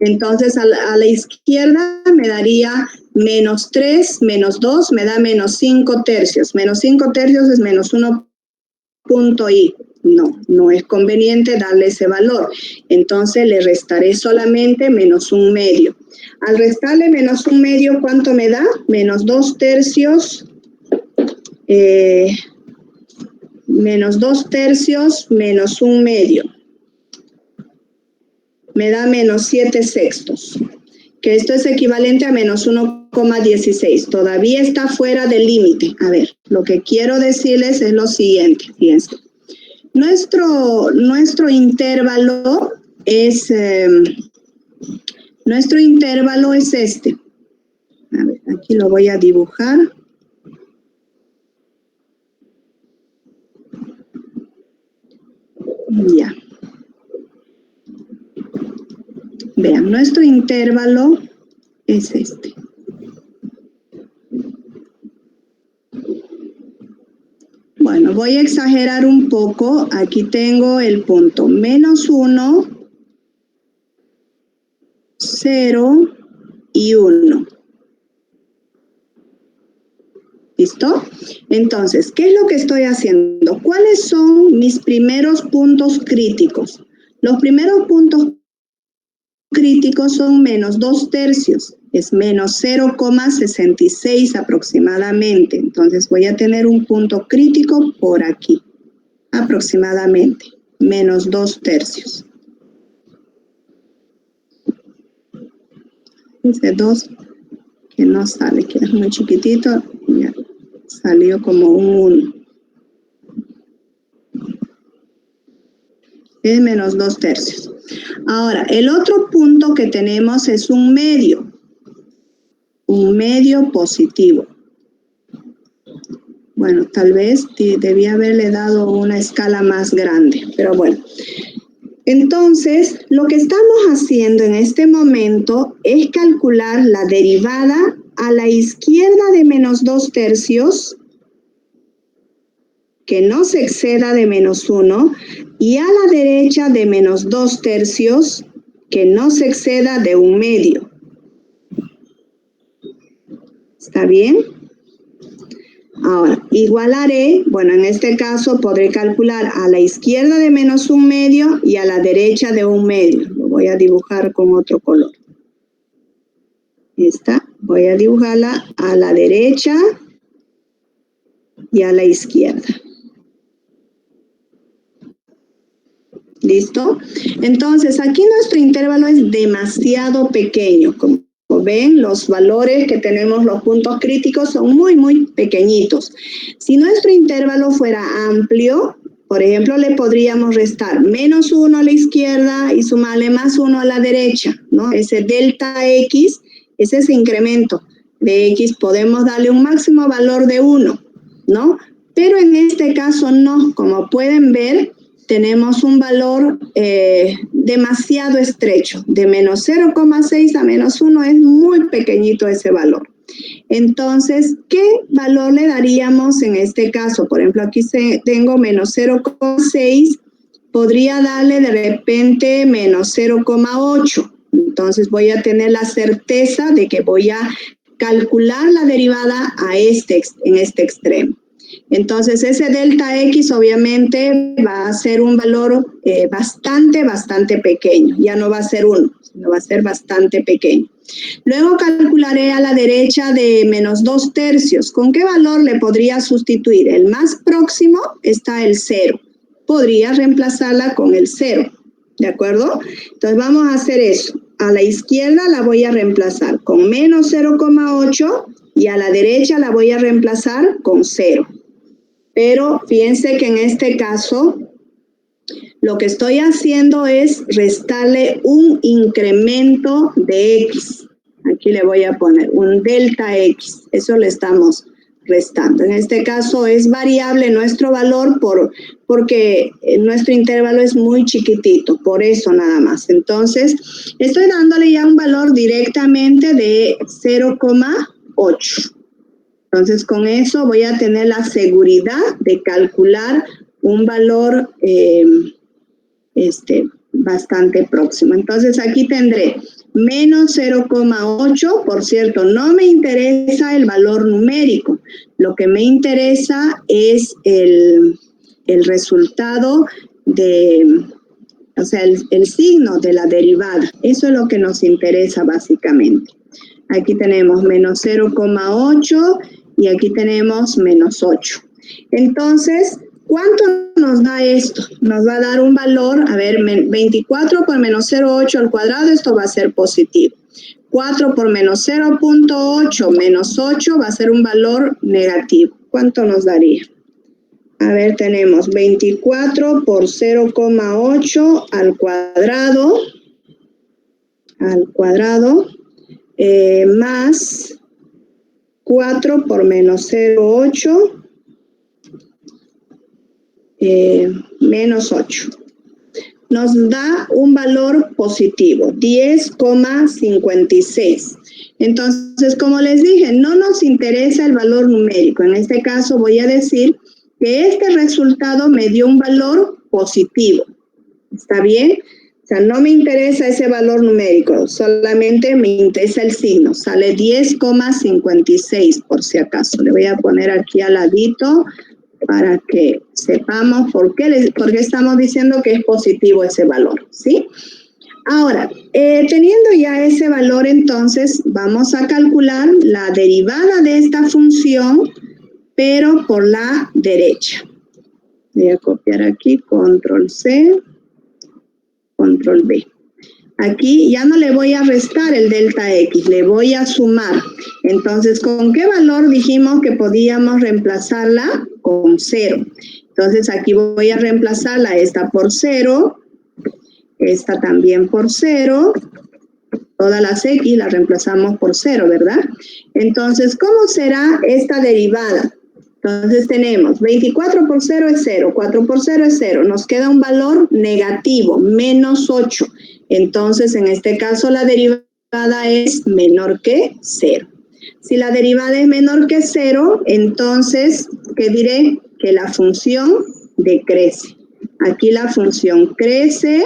Entonces, a la izquierda me daría menos 3, menos 2, me da menos 5 tercios. Menos 5 tercios es menos 1.i. No es conveniente darle ese valor. Entonces, le restaré solamente menos 1/2. Al restarle menos 1/2, ¿cuánto me da? Menos 2 tercios. Menos 2 tercios menos 1/2. Me da menos 7 sextos, que esto es equivalente a menos 1,16. Todavía está fuera del límite. A ver, lo que quiero decirles es lo siguiente, fíjense. Nuestro intervalo es este. A ver, aquí lo voy a dibujar. Ya. Vean, nuestro intervalo es este. Bueno, voy a exagerar un poco. Aquí tengo el punto menos 1, 0 y 1. ¿Listo? Entonces, ¿qué es lo que estoy haciendo? ¿Cuáles son mis primeros puntos críticos? Los primeros puntos críticos son menos 2 tercios, es menos 0,66 aproximadamente. Entonces voy a tener un punto crítico por aquí, aproximadamente, menos 2 tercios. Ese 2 que no sale, que es muy chiquitito, ya salió como un 1. Es menos 2 tercios. Ahora, el otro punto que tenemos es un medio positivo. Bueno, tal vez debía haberle dado una escala más grande, pero bueno. Entonces, lo que estamos haciendo en este momento es calcular la derivada a la izquierda de menos 2 tercios, que no se exceda de menos 1, y a la derecha de menos 2 tercios, que no se exceda de 1/2. ¿Está bien? Ahora, igualaré, bueno, en este caso podré calcular a la izquierda de menos 1/2 y a la derecha de 1/2. Lo voy a dibujar con otro color. Esta, voy a dibujarla a la derecha y a la izquierda. ¿Listo? Entonces, aquí nuestro intervalo es demasiado pequeño. Como ven, los valores que tenemos, los puntos críticos, son muy, muy pequeñitos. Si nuestro intervalo fuera amplio, por ejemplo, le podríamos restar menos 1 a la izquierda y sumarle más 1 a la derecha, ¿no? Ese delta X, ese incremento de X, podemos darle un máximo valor de 1, ¿no? Pero en este caso no, como pueden ver, tenemos un valor demasiado estrecho, de menos 0,6 a menos 1 es muy pequeñito ese valor. Entonces, ¿qué valor le daríamos en este caso? Por ejemplo, aquí tengo menos 0,6, podría darle de repente menos 0,8. Entonces voy a tener la certeza de que voy a calcular la derivada en este extremo. Entonces, ese delta X obviamente va a ser un valor bastante pequeño. Ya no va a ser 1, sino va a ser bastante pequeño. Luego calcularé a la derecha de menos 2 tercios. ¿Con qué valor le podría sustituir? El más próximo está el 0. Podría reemplazarla con el 0. ¿De acuerdo? Entonces, vamos a hacer eso. A la izquierda la voy a reemplazar con menos 0,8 y a la derecha la voy a reemplazar con 0. Pero fíjense que en este caso lo que estoy haciendo es restarle un incremento de X. Aquí le voy a poner un delta X. Eso le estamos restando. En este caso es variable nuestro valor porque nuestro intervalo es muy chiquitito. Por eso nada más. Entonces estoy dándole ya un valor directamente de 0,8. Entonces, con eso voy a tener la seguridad de calcular un valor bastante próximo. Entonces, aquí tendré menos 0,8. Por cierto, no me interesa el valor numérico. Lo que me interesa es el resultado o sea, el signo de la derivada. Eso es lo que nos interesa básicamente. Aquí tenemos menos 0,8 y aquí tenemos menos 8. Entonces, ¿cuánto nos da esto? Nos va a dar un valor, a ver, 24 por menos 0,8 al cuadrado, esto va a ser positivo. 4 por menos 0,8 menos 8 va a ser un valor negativo. ¿Cuánto nos daría? A ver, tenemos 24 por 0,8 al cuadrado, más 4 por menos 0,8 menos 8. Nos da un valor positivo, 10,56. Entonces, como les dije, no nos interesa el valor numérico. En este caso voy a decir que este resultado me dio un valor positivo. ¿Está bien? O sea, no me interesa ese valor numérico, solamente me interesa el signo. Sale 10,56 por si acaso. Le voy a poner aquí al ladito para que sepamos por qué estamos diciendo que es positivo ese valor, ¿sí? Ahora, teniendo ya ese valor, entonces vamos a calcular la derivada de esta función, pero por la derecha. Voy a copiar aquí, control C, control V. Aquí ya no le voy a restar el delta X, le voy a sumar. Entonces, ¿con qué valor dijimos que podíamos reemplazarla? Con 0. Entonces, aquí voy a reemplazarla esta por 0, esta también por 0, todas las X las reemplazamos por 0, ¿verdad? Entonces, ¿cómo será esta derivada? Entonces tenemos 24 por 0 es 0, 4 por 0 es 0, nos queda un valor negativo, menos 8. Entonces, en este caso, la derivada es menor que 0. Si la derivada es menor que 0, entonces, ¿qué diré? Que la función decrece. Aquí la función crece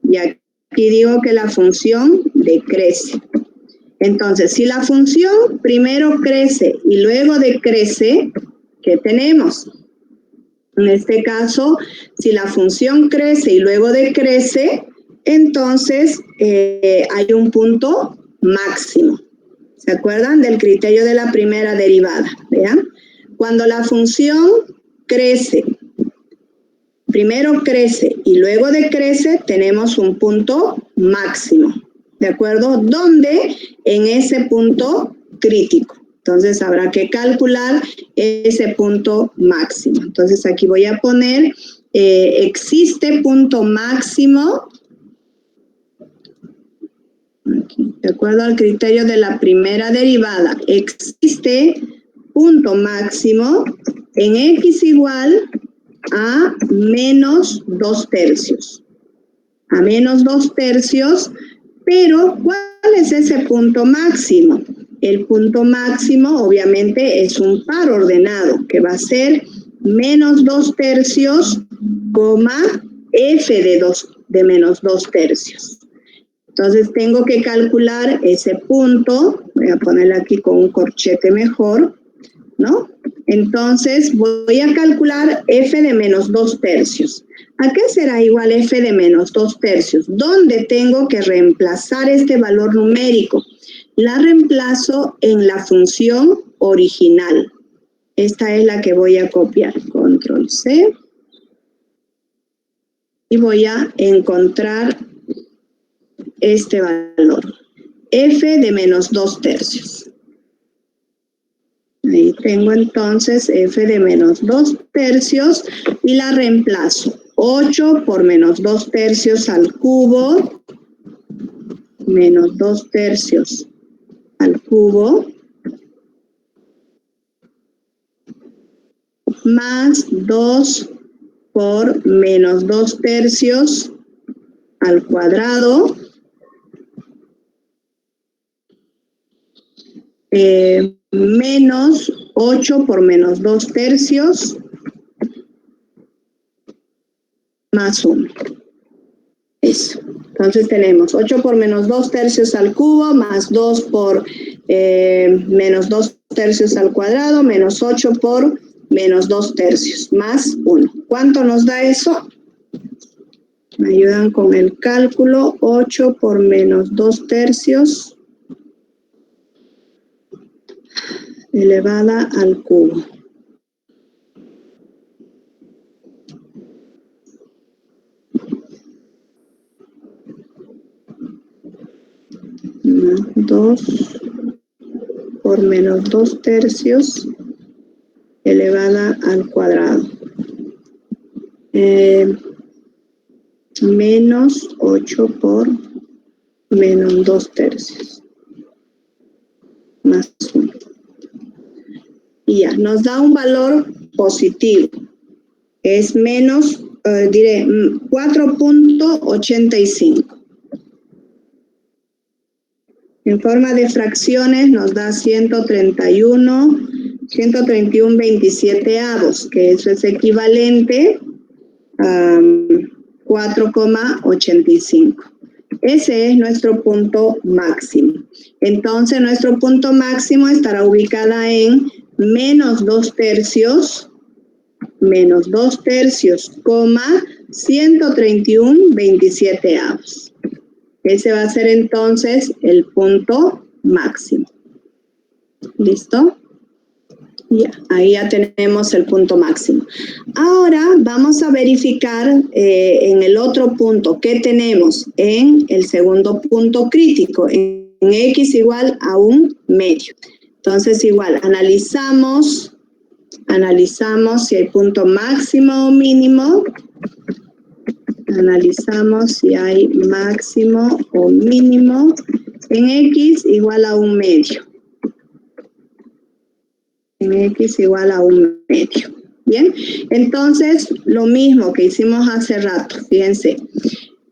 y aquí digo que la función decrece. Entonces, si la función primero crece y luego decrece, ¿qué tenemos? En este caso, si la función crece y luego decrece, entonces hay un punto máximo. ¿Se acuerdan del criterio de la primera derivada? ¿Vean? Cuando la función crece, primero crece y luego decrece, tenemos un punto máximo. ¿De acuerdo? ¿Dónde? En ese punto crítico. Entonces, habrá que calcular ese punto máximo. Entonces, aquí voy a poner, existe punto máximo, aquí, de acuerdo al criterio de la primera derivada, existe punto máximo en X igual a menos 2/3. A menos 2/3, pero ¿cuál es ese punto máximo? El punto máximo obviamente es un par ordenado que va a ser menos 2/3, f de menos 2/3. Entonces tengo que calcular ese punto, voy a ponerle aquí con un corchete mejor, ¿no? Entonces voy a calcular f de menos 2/3. ¿A qué será igual f de menos 2/3? ¿Dónde tengo que reemplazar este valor numérico? La reemplazo en la función original. Esta es la que voy a copiar. Control C. Y voy a encontrar este valor. F de menos 2/3. Ahí tengo entonces f de menos 2/3 y la reemplazo. 8 por menos 2/3 al cubo, menos 2/3 al cubo, más 2 por menos 2/3 al cuadrado, menos 8 por menos 2 tercios más 1. Eso. Entonces tenemos 8 por menos 2 tercios al cubo, más 2 por menos 2 tercios al cuadrado, menos 8 por menos 2 tercios, más 1. ¿Cuánto nos da eso? Me ayudan con el cálculo. 8 por menos 2 tercios elevada al cubo. Más 2 por menos 2 tercios elevada al cuadrado. Menos 8 por menos 2 tercios. Más 1. Y ya, nos da un valor positivo. Es menos, diré, 4.85. En forma de fracciones nos da 131/27, que eso es equivalente a 4,85. Ese es nuestro punto máximo. Entonces, nuestro punto máximo estará ubicada en menos 2 tercios, coma 131/27. Ese va a ser entonces el punto máximo. ¿Listo? Ya, ahí ya tenemos el punto máximo. Ahora vamos a verificar en el otro punto que tenemos en el segundo punto crítico, en x igual a 1/2. Entonces igual, analizamos si hay punto máximo o mínimo. Analizamos si hay máximo o mínimo en x igual a 1/2. En x igual a 1/2. Bien, entonces lo mismo que hicimos hace rato, fíjense.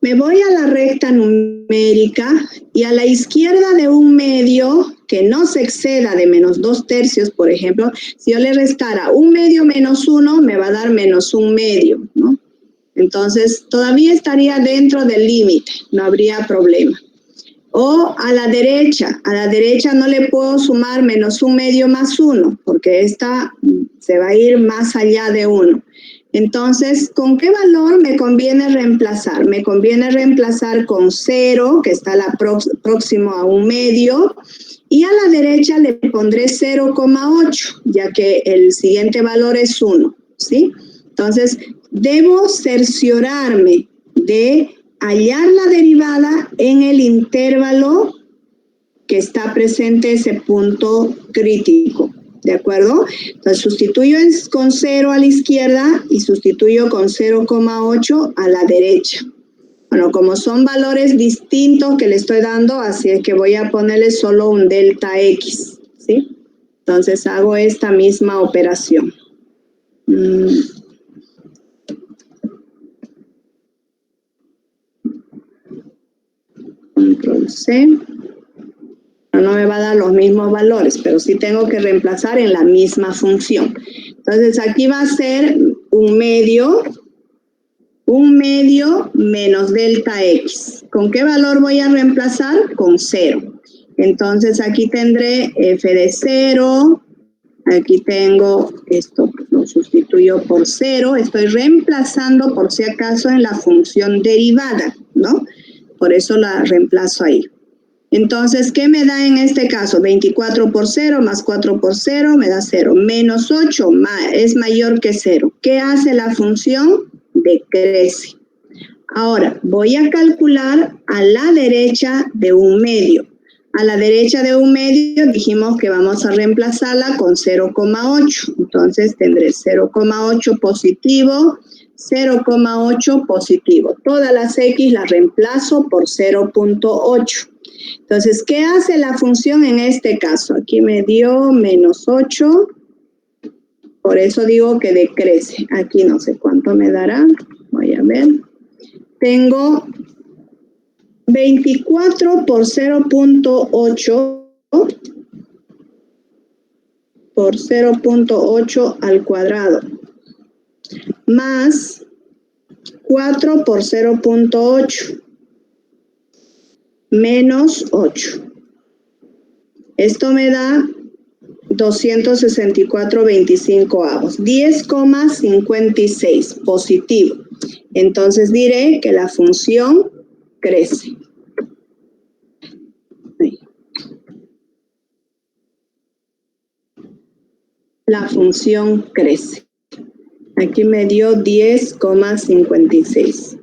Me voy a la recta numérica y a la izquierda de 1/2, que no se exceda de menos 2 tercios, por ejemplo, si yo le restara 1/2 menos 1, me va a dar menos 1/2, ¿no? Entonces, todavía estaría dentro del límite, no habría problema. O a la derecha no le puedo sumar menos 1/2 más 1, porque esta se va a ir más allá de 1. Entonces, ¿con qué valor me conviene reemplazar? Me conviene reemplazar con 0, que está próximo a 1/2, y a la derecha le pondré 0,8, ya que el siguiente valor es 1, ¿sí? Entonces, debo cerciorarme de hallar la derivada en el intervalo que está presente ese punto crítico, ¿de acuerdo? Entonces sustituyo con 0 a la izquierda y sustituyo con 0,8 a la derecha. Bueno, como son valores distintos que le estoy dando, así es que voy a ponerle solo un delta X, ¿sí? Entonces hago esta misma operación. Control C. No me va a dar los mismos valores, pero sí tengo que reemplazar en la misma función. Entonces aquí va a ser 1/2 menos delta X. ¿Con qué valor voy a reemplazar? Con 0. Entonces aquí tendré f de 0. Aquí tengo esto, lo sustituyo por 0. Estoy reemplazando por si acaso en la función derivada, ¿no? Por eso la reemplazo ahí. Entonces, ¿qué me da en este caso? 24 por 0 más 4 por 0 me da 0. Menos 8 es mayor que 0. ¿Qué hace la función? Decrece. Ahora, voy a calcular a la derecha de 1/2. A la derecha de 1/2 dijimos que vamos a reemplazarla con 0,8. Entonces, tendré 0,8 positivo, 0,8 positivo. Todas las X las reemplazo por 0,8. Entonces, ¿qué hace la función en este caso? Aquí me dio menos 8, por eso digo que decrece. Aquí no sé cuánto me dará, voy a ver. Tengo 24 por 0,8 por 0.8 al cuadrado más 4 por 0.8 menos 8. Esto me da 264/25, 10,56 positivo. Entonces diré que la función crece. La función crece. Aquí me dio 10,56.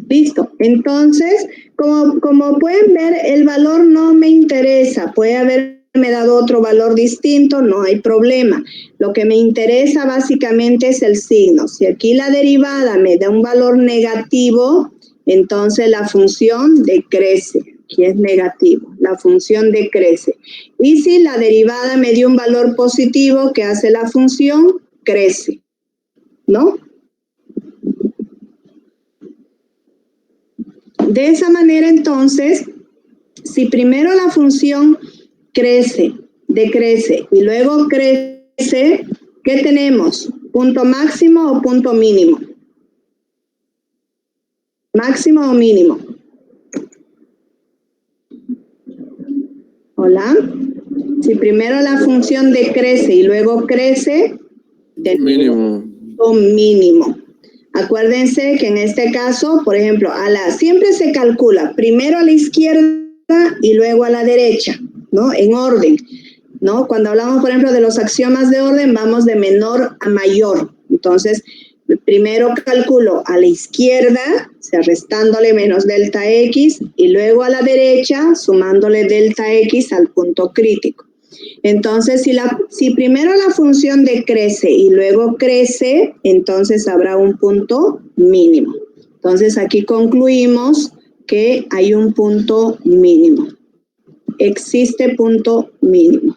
Listo. Entonces, como pueden ver, el valor no me interesa. Puede haberme dado otro valor distinto, no hay problema. Lo que me interesa básicamente es el signo. Si aquí la derivada me da un valor negativo, entonces la función decrece. Aquí es negativo. La función decrece. Y si la derivada me dio un valor positivo, ¿qué hace la función? Crece. ¿No? De esa manera, entonces, si primero la función crece, decrece y luego crece, ¿qué tenemos? ¿Punto máximo o punto mínimo? ¿Máximo o mínimo? ¿Hola? Si primero la función decrece y luego crece, tenemos un mínimo. Acuérdense que en este caso, por ejemplo, siempre se calcula primero a la izquierda y luego a la derecha, ¿no? En orden, ¿no? Cuando hablamos, por ejemplo, de los axiomas de orden, vamos de menor a mayor. Entonces, primero calculo a la izquierda, o sea, restándole menos delta X, y luego a la derecha, sumándole delta X al punto crítico. Entonces, si primero la función decrece y luego crece, entonces habrá un punto mínimo. Entonces, aquí concluimos que hay un punto mínimo. Existe punto mínimo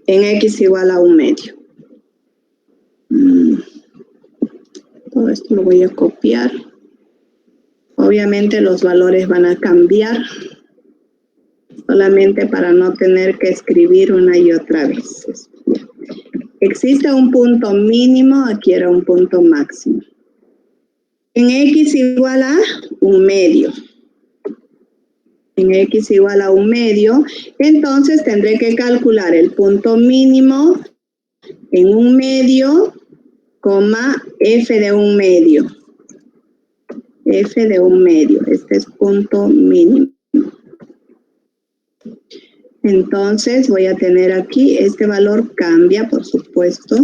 en X igual a 1/2. Todo esto lo voy a copiar. Obviamente los valores van a cambiar, solamente para no tener que escribir una y otra vez. Existe un punto mínimo, aquí era un punto máximo. En X igual a 1/2. En X igual a 1/2, entonces tendré que calcular el punto mínimo en 1/2, f de 1/2. F de 1/2, este es punto mínimo. Entonces voy a tener aquí, este valor cambia, por supuesto.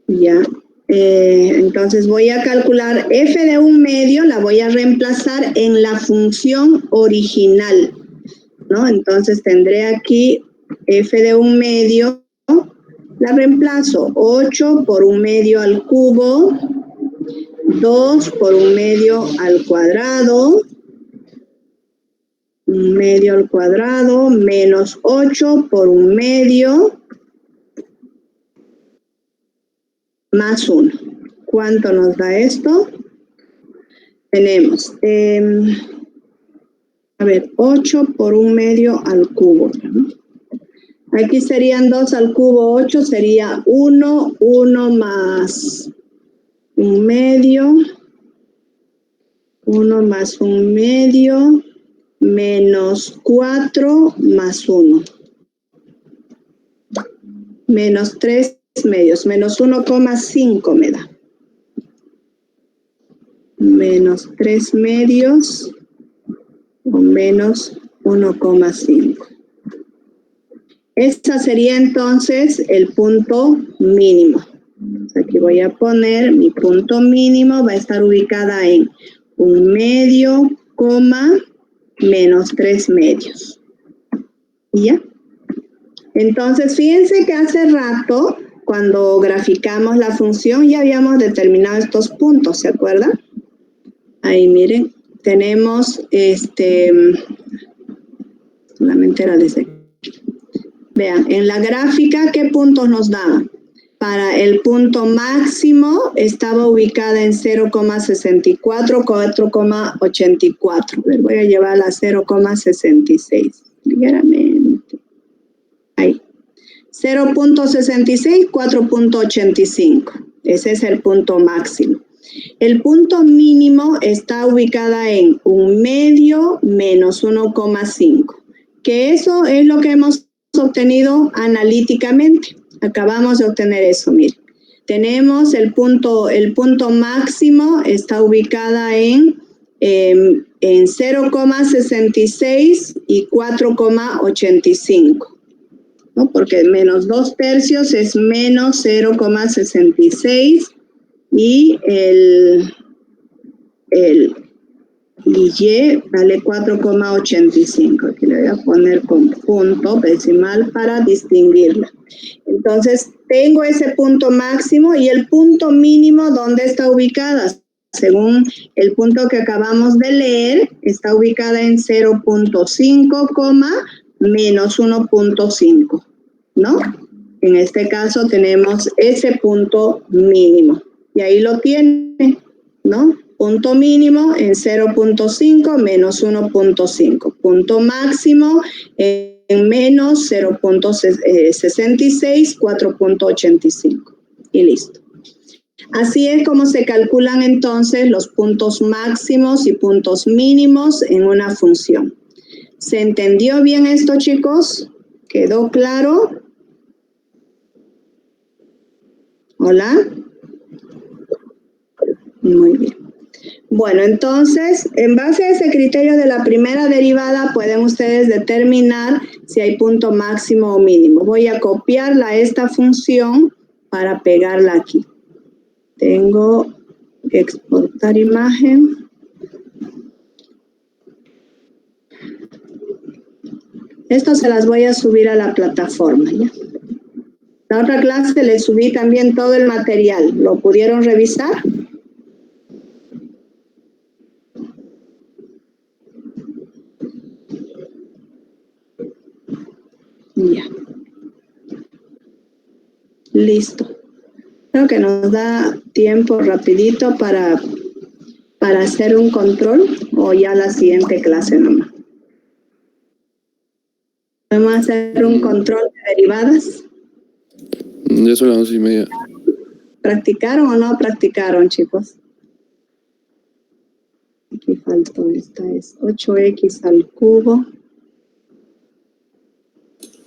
Ya. Entonces voy a calcular f de 1/2, la voy a reemplazar en la función original, ¿no? Entonces tendré aquí f de 1/2, la reemplazo 8 por 1/2 al cubo, 2 por 1/2 al cuadrado, 1/2 al cuadrado, menos 8 por 1/2 más 1. ¿Cuánto nos da esto? Tenemos, 8 por 1/2 al cubo, ¿no? Aquí serían 2 al cubo, 8 sería 1, 1 más 1/2, 1 más 1/2, menos 4 más 1. Menos 3/2, menos 1,5 me da. Menos 3/2 o menos 1,5. Esta sería entonces el punto mínimo. Aquí voy a poner mi punto mínimo, va a estar ubicada en 1/2, menos 3/2. ¿Ya? Entonces, fíjense que hace rato, cuando graficamos la función, ya habíamos determinado estos puntos, ¿se acuerdan? Ahí miren, tenemos solamente era desde aquí. Vean, en la gráfica, ¿qué puntos nos daban? Para el punto máximo estaba ubicada en 0,64, 4,84. Voy a llevarla a 0,66. ligeramente. Ahí. 0.66, 4.85. Ese es el punto máximo. El punto mínimo está ubicada en 1/2 menos 1,5. Que eso es lo que hemos obtenido analíticamente. Acabamos de obtener eso, miren. Tenemos el punto máximo, está ubicada en 0,66 y 4,85. ¿No? Porque menos 2/3 es menos 0,66 y el Y vale 4,85. Aquí le voy a poner con punto decimal para distinguirla. Entonces, tengo ese punto máximo y el punto mínimo, ¿dónde está ubicada? Según el punto que acabamos de leer, está ubicada en 0.5, menos 1.5, ¿no? En este caso tenemos ese punto mínimo. Y ahí lo tiene, ¿no? Punto mínimo en 0.5 menos 1.5. Punto máximo en menos 0.66, 4.85. Y listo. Así es como se calculan entonces los puntos máximos y puntos mínimos en una función. ¿Se entendió bien esto, chicos? ¿Quedó claro? ¿Hola? Muy bien. Bueno, entonces, en base a ese criterio de la primera derivada, pueden ustedes determinar si hay punto máximo o mínimo. Voy a copiarla a esta función para pegarla aquí. Tengo que exportar imagen. Esto se las voy a subir a la plataforma, ¿ya? La otra clase le subí también todo el material. ¿Lo pudieron revisar? Ya. Listo. Creo que nos da tiempo rapidito para hacer un control o ya la siguiente clase nomás. ¿Podemos hacer un control de derivadas? Ya son las 11:30. ¿Practicaron o no practicaron, chicos? Aquí faltó, esta es 8x al cubo.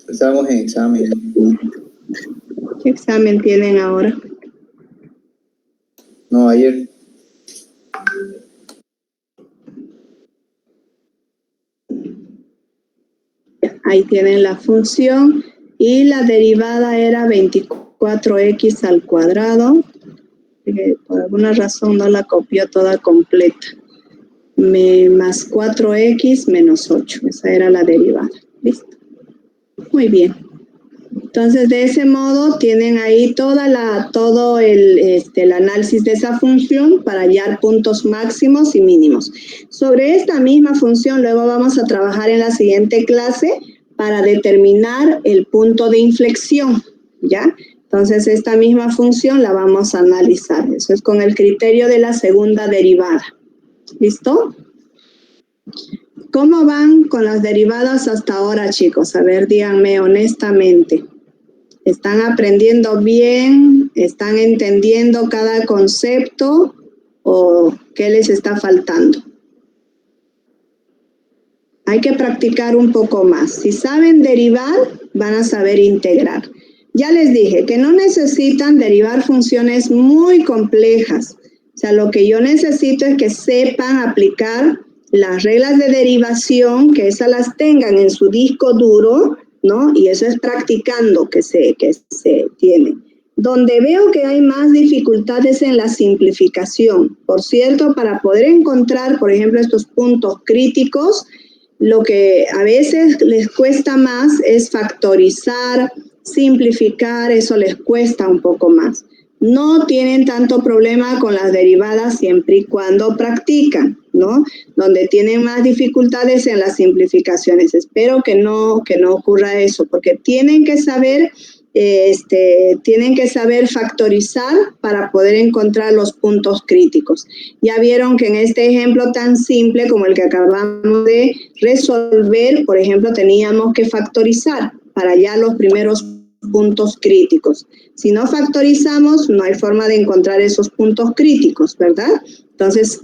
Estamos en examen. ¿Qué examen tienen ahora? No, ayer. Ahí tienen la función y la derivada era 24x al cuadrado. Por alguna razón no la copió toda completa. Más 4x menos 8. Esa era la derivada. ¿Listo? Muy bien. Entonces, de ese modo, tienen ahí todo el análisis de esa función para hallar puntos máximos y mínimos. Sobre esta misma función, luego vamos a trabajar en la siguiente clase para determinar el punto de inflexión, ¿ya? Entonces, esta misma función la vamos a analizar. Eso es con el criterio de la segunda derivada. ¿Listo? ¿Cómo van con las derivadas hasta ahora, chicos? A ver, díganme honestamente. ¿Están aprendiendo bien? ¿Están entendiendo cada concepto? ¿O qué les está faltando? Hay que practicar un poco más. Si saben derivar, van a saber integrar. Ya les dije que no necesitan derivar funciones muy complejas. O sea, lo que yo necesito es que sepan aplicar las reglas de derivación, que esas las tengan en su disco duro, ¿no? Y eso es practicando que se tiene. Donde veo que hay más dificultades en la simplificación. Por cierto, para poder encontrar, por ejemplo, estos puntos críticos, lo que a veces les cuesta más es factorizar, simplificar, eso les cuesta un poco más. No tienen tanto problema con las derivadas siempre y cuando practican, ¿no? Donde tienen más dificultades en las simplificaciones. Espero que no ocurra eso, porque tienen que saber tienen que saber factorizar para poder encontrar los puntos críticos. Ya vieron que en este ejemplo tan simple como el que acabamos de resolver, por ejemplo, teníamos que factorizar para hallar los primeros puntos críticos. Si no factorizamos, no hay forma de encontrar esos puntos críticos, ¿verdad? Entonces,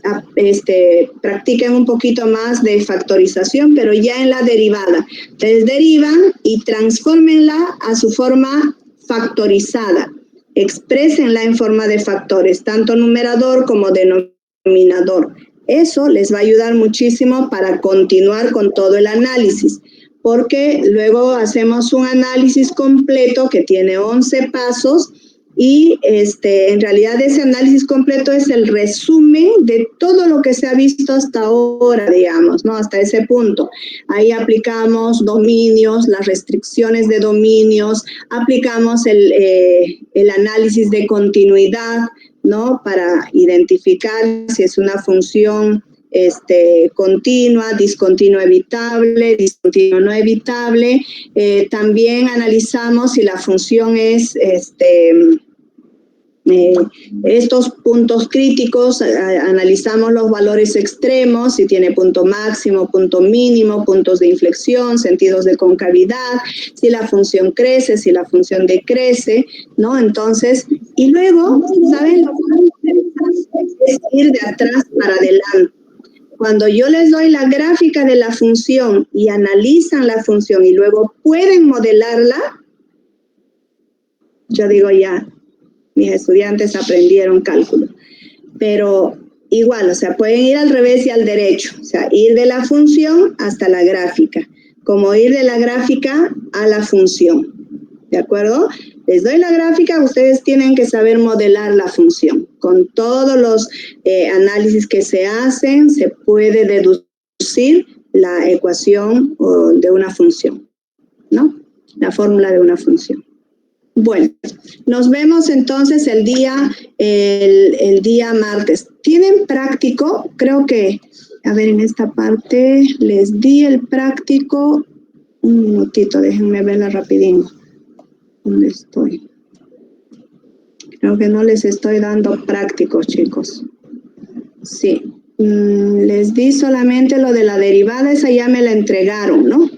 practiquen un poquito más de factorización, pero ya en la derivada. Ustedes derivan y transfórmenla a su forma factorizada. Exprésenla en forma de factores, tanto numerador como denominador. Eso les va a ayudar muchísimo para continuar con todo el análisis, porque luego hacemos un análisis completo que tiene 11 pasos y en realidad ese análisis completo es el resumen de todo lo que se ha visto hasta ahora, digamos, ¿no? Hasta ese punto. Ahí aplicamos dominios, las restricciones de dominios, aplicamos el análisis de continuidad, ¿no? Para identificar si es una función continua, discontinua evitable, discontinua no evitable. También analizamos si la función es estos puntos críticos, analizamos los valores extremos, si tiene punto máximo, punto mínimo, puntos de inflexión, sentidos de concavidad, si la función crece, si la función decrece, ¿no? Entonces, y luego, ¿saben? Lo más interesante es ir de atrás para adelante. Cuando yo les doy la gráfica de la función y analizan la función y luego pueden modelarla, yo digo ya, mis estudiantes aprendieron cálculo. Pero igual, o sea, pueden ir al revés y al derecho. O sea, ir de la función hasta la gráfica, como ir de la gráfica a la función. ¿De acuerdo? Les doy la gráfica, ustedes tienen que saber modelar la función. Con todos los análisis que se hacen, se puede deducir la ecuación de una función, ¿no? La fórmula de una función. Bueno, nos vemos entonces el día martes. ¿Tienen práctico? Creo que, a ver, en esta parte les di el práctico. Un minutito, déjenme verla rapidín. ¿Dónde estoy? Creo que no les estoy dando prácticos, chicos. Sí, les di solamente lo de la derivada, esa ya me la entregaron, ¿no?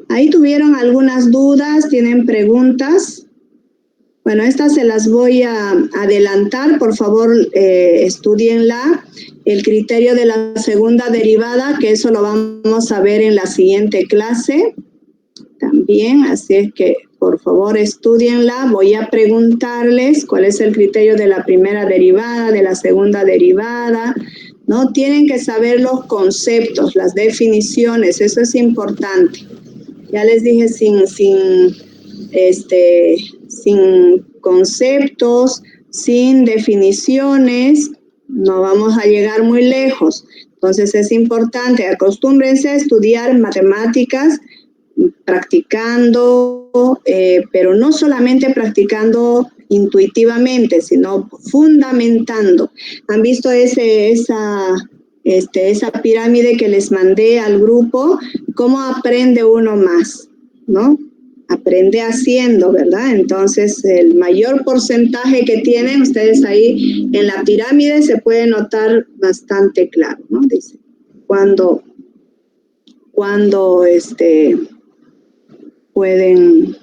Ahí tuvieron algunas dudas, tienen preguntas. Bueno, estas se las voy a adelantar, por favor, estudienla. El criterio de la segunda derivada, que eso lo vamos a ver en la siguiente clase también, así es que por favor estudienla. Voy a preguntarles cuál es el criterio de la primera derivada, de la segunda derivada, ¿no? Tienen que saber los conceptos, las definiciones, eso es importante. Ya les dije, sin conceptos, sin definiciones, no vamos a llegar muy lejos. Entonces es importante, acostúmbrense a estudiar matemáticas practicando, pero no solamente practicando intuitivamente, sino fundamentando. ¿Han visto esa pirámide que les mandé al grupo? ¿Cómo aprende uno más? ¿No? Aprende haciendo, ¿verdad? Entonces, el mayor porcentaje que tienen ustedes ahí en la pirámide se puede notar bastante claro, ¿no? Dice, cuando pueden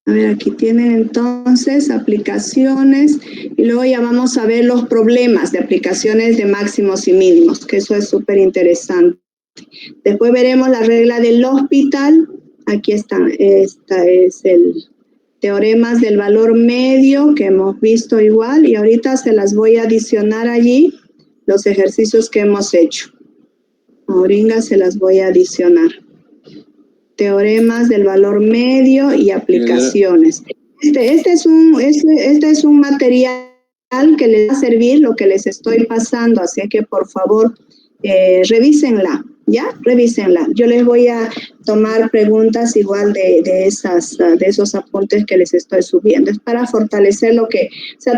a ver, aquí tienen entonces aplicaciones y luego ya vamos a ver los problemas de aplicaciones de máximos y mínimos, que eso es súper interesante. Después veremos la regla del hospital. Aquí están, esta es el teoremas del valor medio que hemos visto igual y ahorita se las voy a adicionar allí, los ejercicios que hemos hecho. Ahorita se las voy a adicionar. Teoremas del valor medio y aplicaciones. Este es un material que les va a servir lo que les estoy pasando, así que por favor revísenla, ¿ya? Revísenla. Yo les voy a tomar preguntas igual de esos apuntes que les estoy subiendo. Es para fortalecer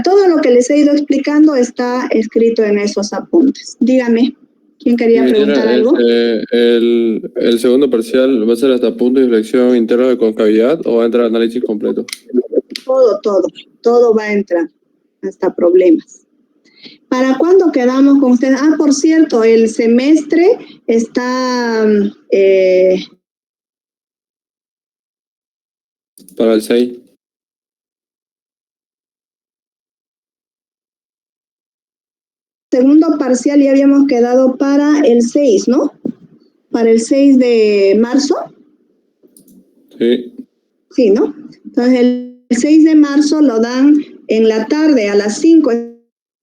todo lo que les he ido explicando está escrito en esos apuntes. Dígame. ¿Quién quería preguntar algo? El segundo parcial va a ser hasta punto de inflexión interno de concavidad o va a entrar análisis completo. Todo va a entrar, hasta problemas. ¿Para cuándo quedamos con ustedes? Ah, por cierto, el semestre está Para el 6. segundo parcial ya habíamos quedado para el 6, ¿no? Para el 6 de marzo. Sí. Sí, ¿no? Entonces el 6 de marzo lo dan en la tarde a las 5,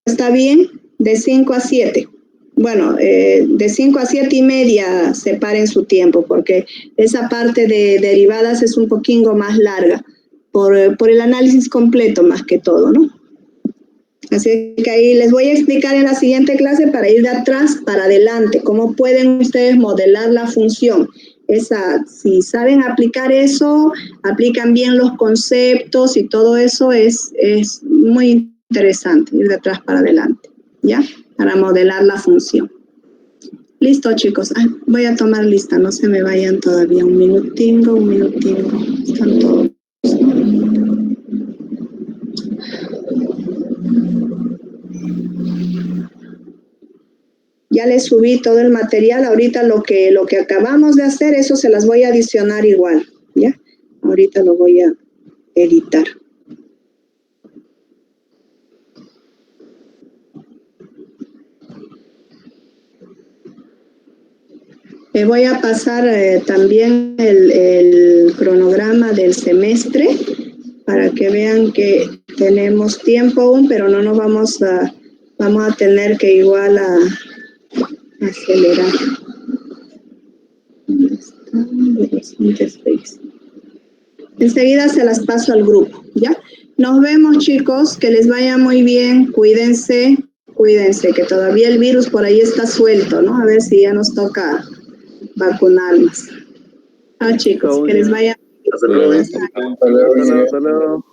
¿está bien? De 5 a 7. Bueno, de 5 a 7 y media separen su tiempo, porque esa parte de derivadas es un poquito más larga, por el análisis completo más que todo, ¿no? Así que ahí les voy a explicar en la siguiente clase para ir de atrás para adelante, cómo pueden ustedes modelar la función. Si saben aplicar eso, aplican bien los conceptos y todo eso es muy interesante, ir de atrás para adelante, ¿ya? Para modelar la función. Listo, chicos. Voy a tomar lista, no se me vayan todavía. Un minutingo. Están todos. Ya les subí todo el material. Ahorita lo que acabamos de hacer, eso se las voy a adicionar igual, ¿ya? Ahorita lo voy a editar. Me voy a pasar también el cronograma del semestre para que vean que tenemos tiempo aún, pero no nos vamos a tener que igual a acelerar. ¿Dónde está? Enseguida se las paso al grupo, ¿ya? Nos vemos, chicos, que les vaya muy bien, cuídense, que todavía el virus por ahí está suelto, ¿no? A ver si ya nos toca vacunarnos. Chicos, que les vaya bien. Hasta luego. Hasta luego.